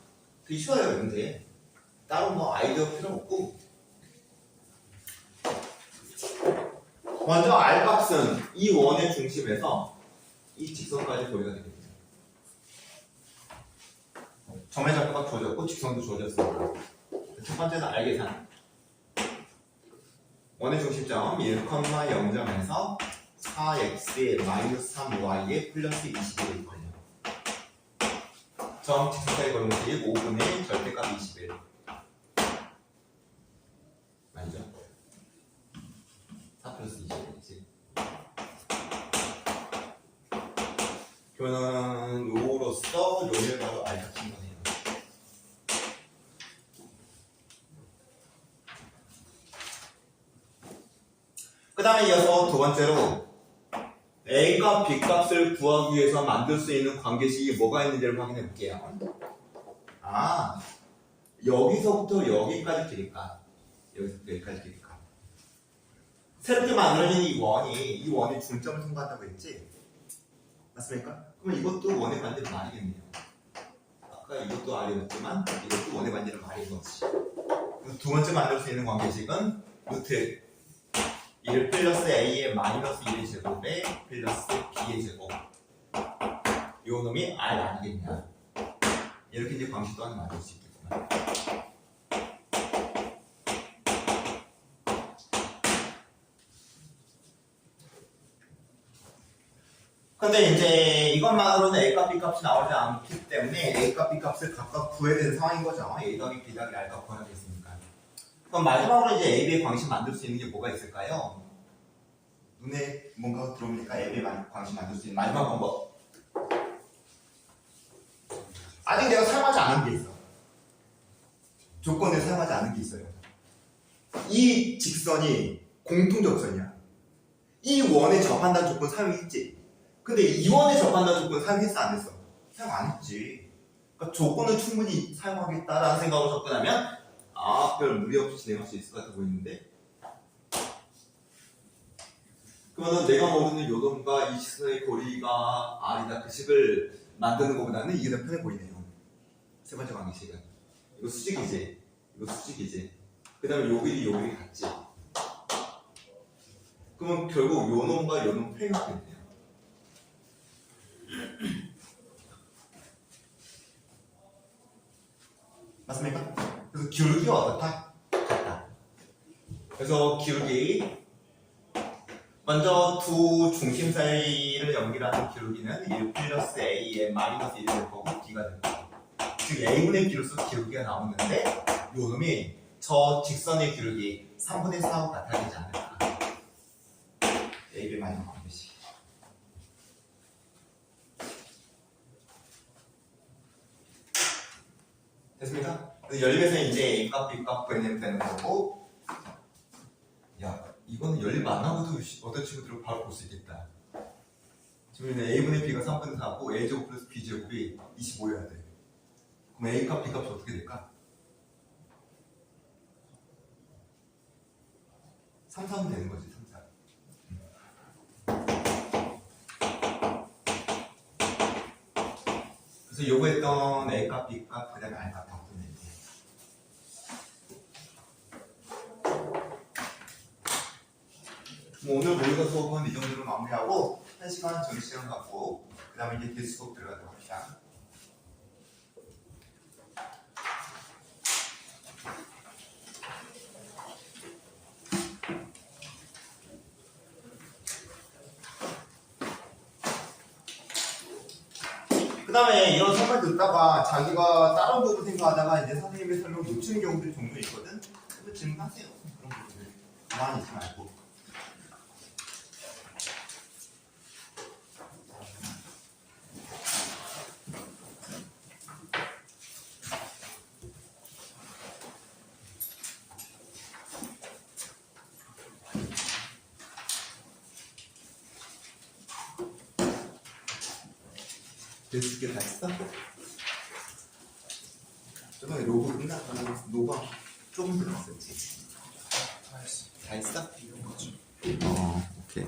되게 쉬워요 문제. 따로 뭐 아이디어 필요 없고 먼저 R 값은 이 원의 중심에서 이 직선까지 거리가 되겠죠. 점의 좌표가 주어졌고 직선도 주어졌습니다. 첫 번째는 R 계산. 원의 중심점 1,0점에서 4x에 마이너스 3y에 플러스 21이 있거든요. 점 직선까지 걸음식 5분의 절대값 21. 맞죠? 4 플러스 21이지. 그러면 로로서 요리를 바로 R 같은 거네요. 그 다음에 이어서 두 번째로 A값, B값을 구하기 위해서 만들 수 있는 관계식이 뭐가 있는지를 확인해 볼게요. 아, 여기서부터 여기까지 길이값. 여기서부터 여기까지 길이값. 새롭게 만들어진 이 원이 중점을 통과한다고 했지? 맞습니까? 그럼 이것도 원의 반대로 말이겠네요. 아까 이것도 R이었지만 이것도 원의 반대로 말인 거지. 그럼 두 번째 만들 수 있는 관계식은 루트 1 플러스 a의 마이너스 1의 제곱에 플러스 b의 제곱. 요 놈이 r 아니겠냐? 이렇게 이제 방식 또한 만들 수 있겠구나. 근데 이제 이것만으로는 A값, B값이 나오지 않기 때문에 A값, B값을 각각 구해야 되는 상황인 거죠. A 더하기 B 더하기 R값 구해야 되겠습니까? 그럼 마지막으로 이제 A, B의 광식 만들 수 있는 게 뭐가 있을까요? 눈에 뭔가 들어오니까 A, B의 광식 만들 수 있는 마지막 방법. 아직 내가 사용하지 않은 게 있어. 조건을 사용하지 않은 게 있어요. 이 직선이 공통접선이야. 이 원에 접한다는 조건 사용했지. 근데 이 원에 접한다는 조건 사용했어 안 했어? 사용 안 했지. 그러니까 조건을 충분히 사용하겠다라는 생각으로 접근하면 별 무리 없이 진행할 수 있을 것 같아 보이는데, 그러면 내가 모르는 요놈과 이 직선의 거리가 R이다 그 식을 만드는 것보다는 이게 더 편해 보이네요. 세 번째 관계식은 이거 수직이지, 이거 수직이지. 그 다음에 요 길이 요 길이 같지. 그러면 결국 요놈과 요놈 평행하겠네요. 맞습니까? 그래서 기울기가 어떻다? 같다. 그래서 기울기, 먼저 두 중심 사이를 연결하는 기울기는 1 플러스 a의 마이너스 1이 될 거고 b가 될 거고, 즉 a분의 b로서 기울기가 나오는데 요 놈이 저 직선의 기울기 3분의 4하고 같아야 되지 않을까. a, b 마이너스 관계식. 됐습니까? 연립에서 이제 A값, B값 구해내면 되는 거고, 야, 이거는 연립 안 하고도 어떤 친구들은 바로 볼 수 있겠다. 지금 A분의 B가 3분의 4고 A제곱 플러스 B제곱이 25여야 돼. 그럼 A값, B값이 어떻게 될까? 3, 4면 되는 거지, 3, 4. 그래서 요구했던 A값, B값, 그 다음에 R값 다 구해내면 돼. 오늘 모의고 수업은 이 정도로 마무리하고 1시간 정리 시간 갖고 그 다음에 이제 대수 수업 들어가도록 합시다. 그 다음에 이런 설명 듣다가 자기가 다른 부분 생각하다가 이제 선생님의 설명 놓치는 경우들이 종종 있거든. 그래서 질문하세요. 그런 부분들 가만히 있지 말고. 됐을 게 다 했어? 저번에 로고 끝났다가 노가 조금 들어갔었지. 다 했어. 다 했어? 이런 거죠. 오케이.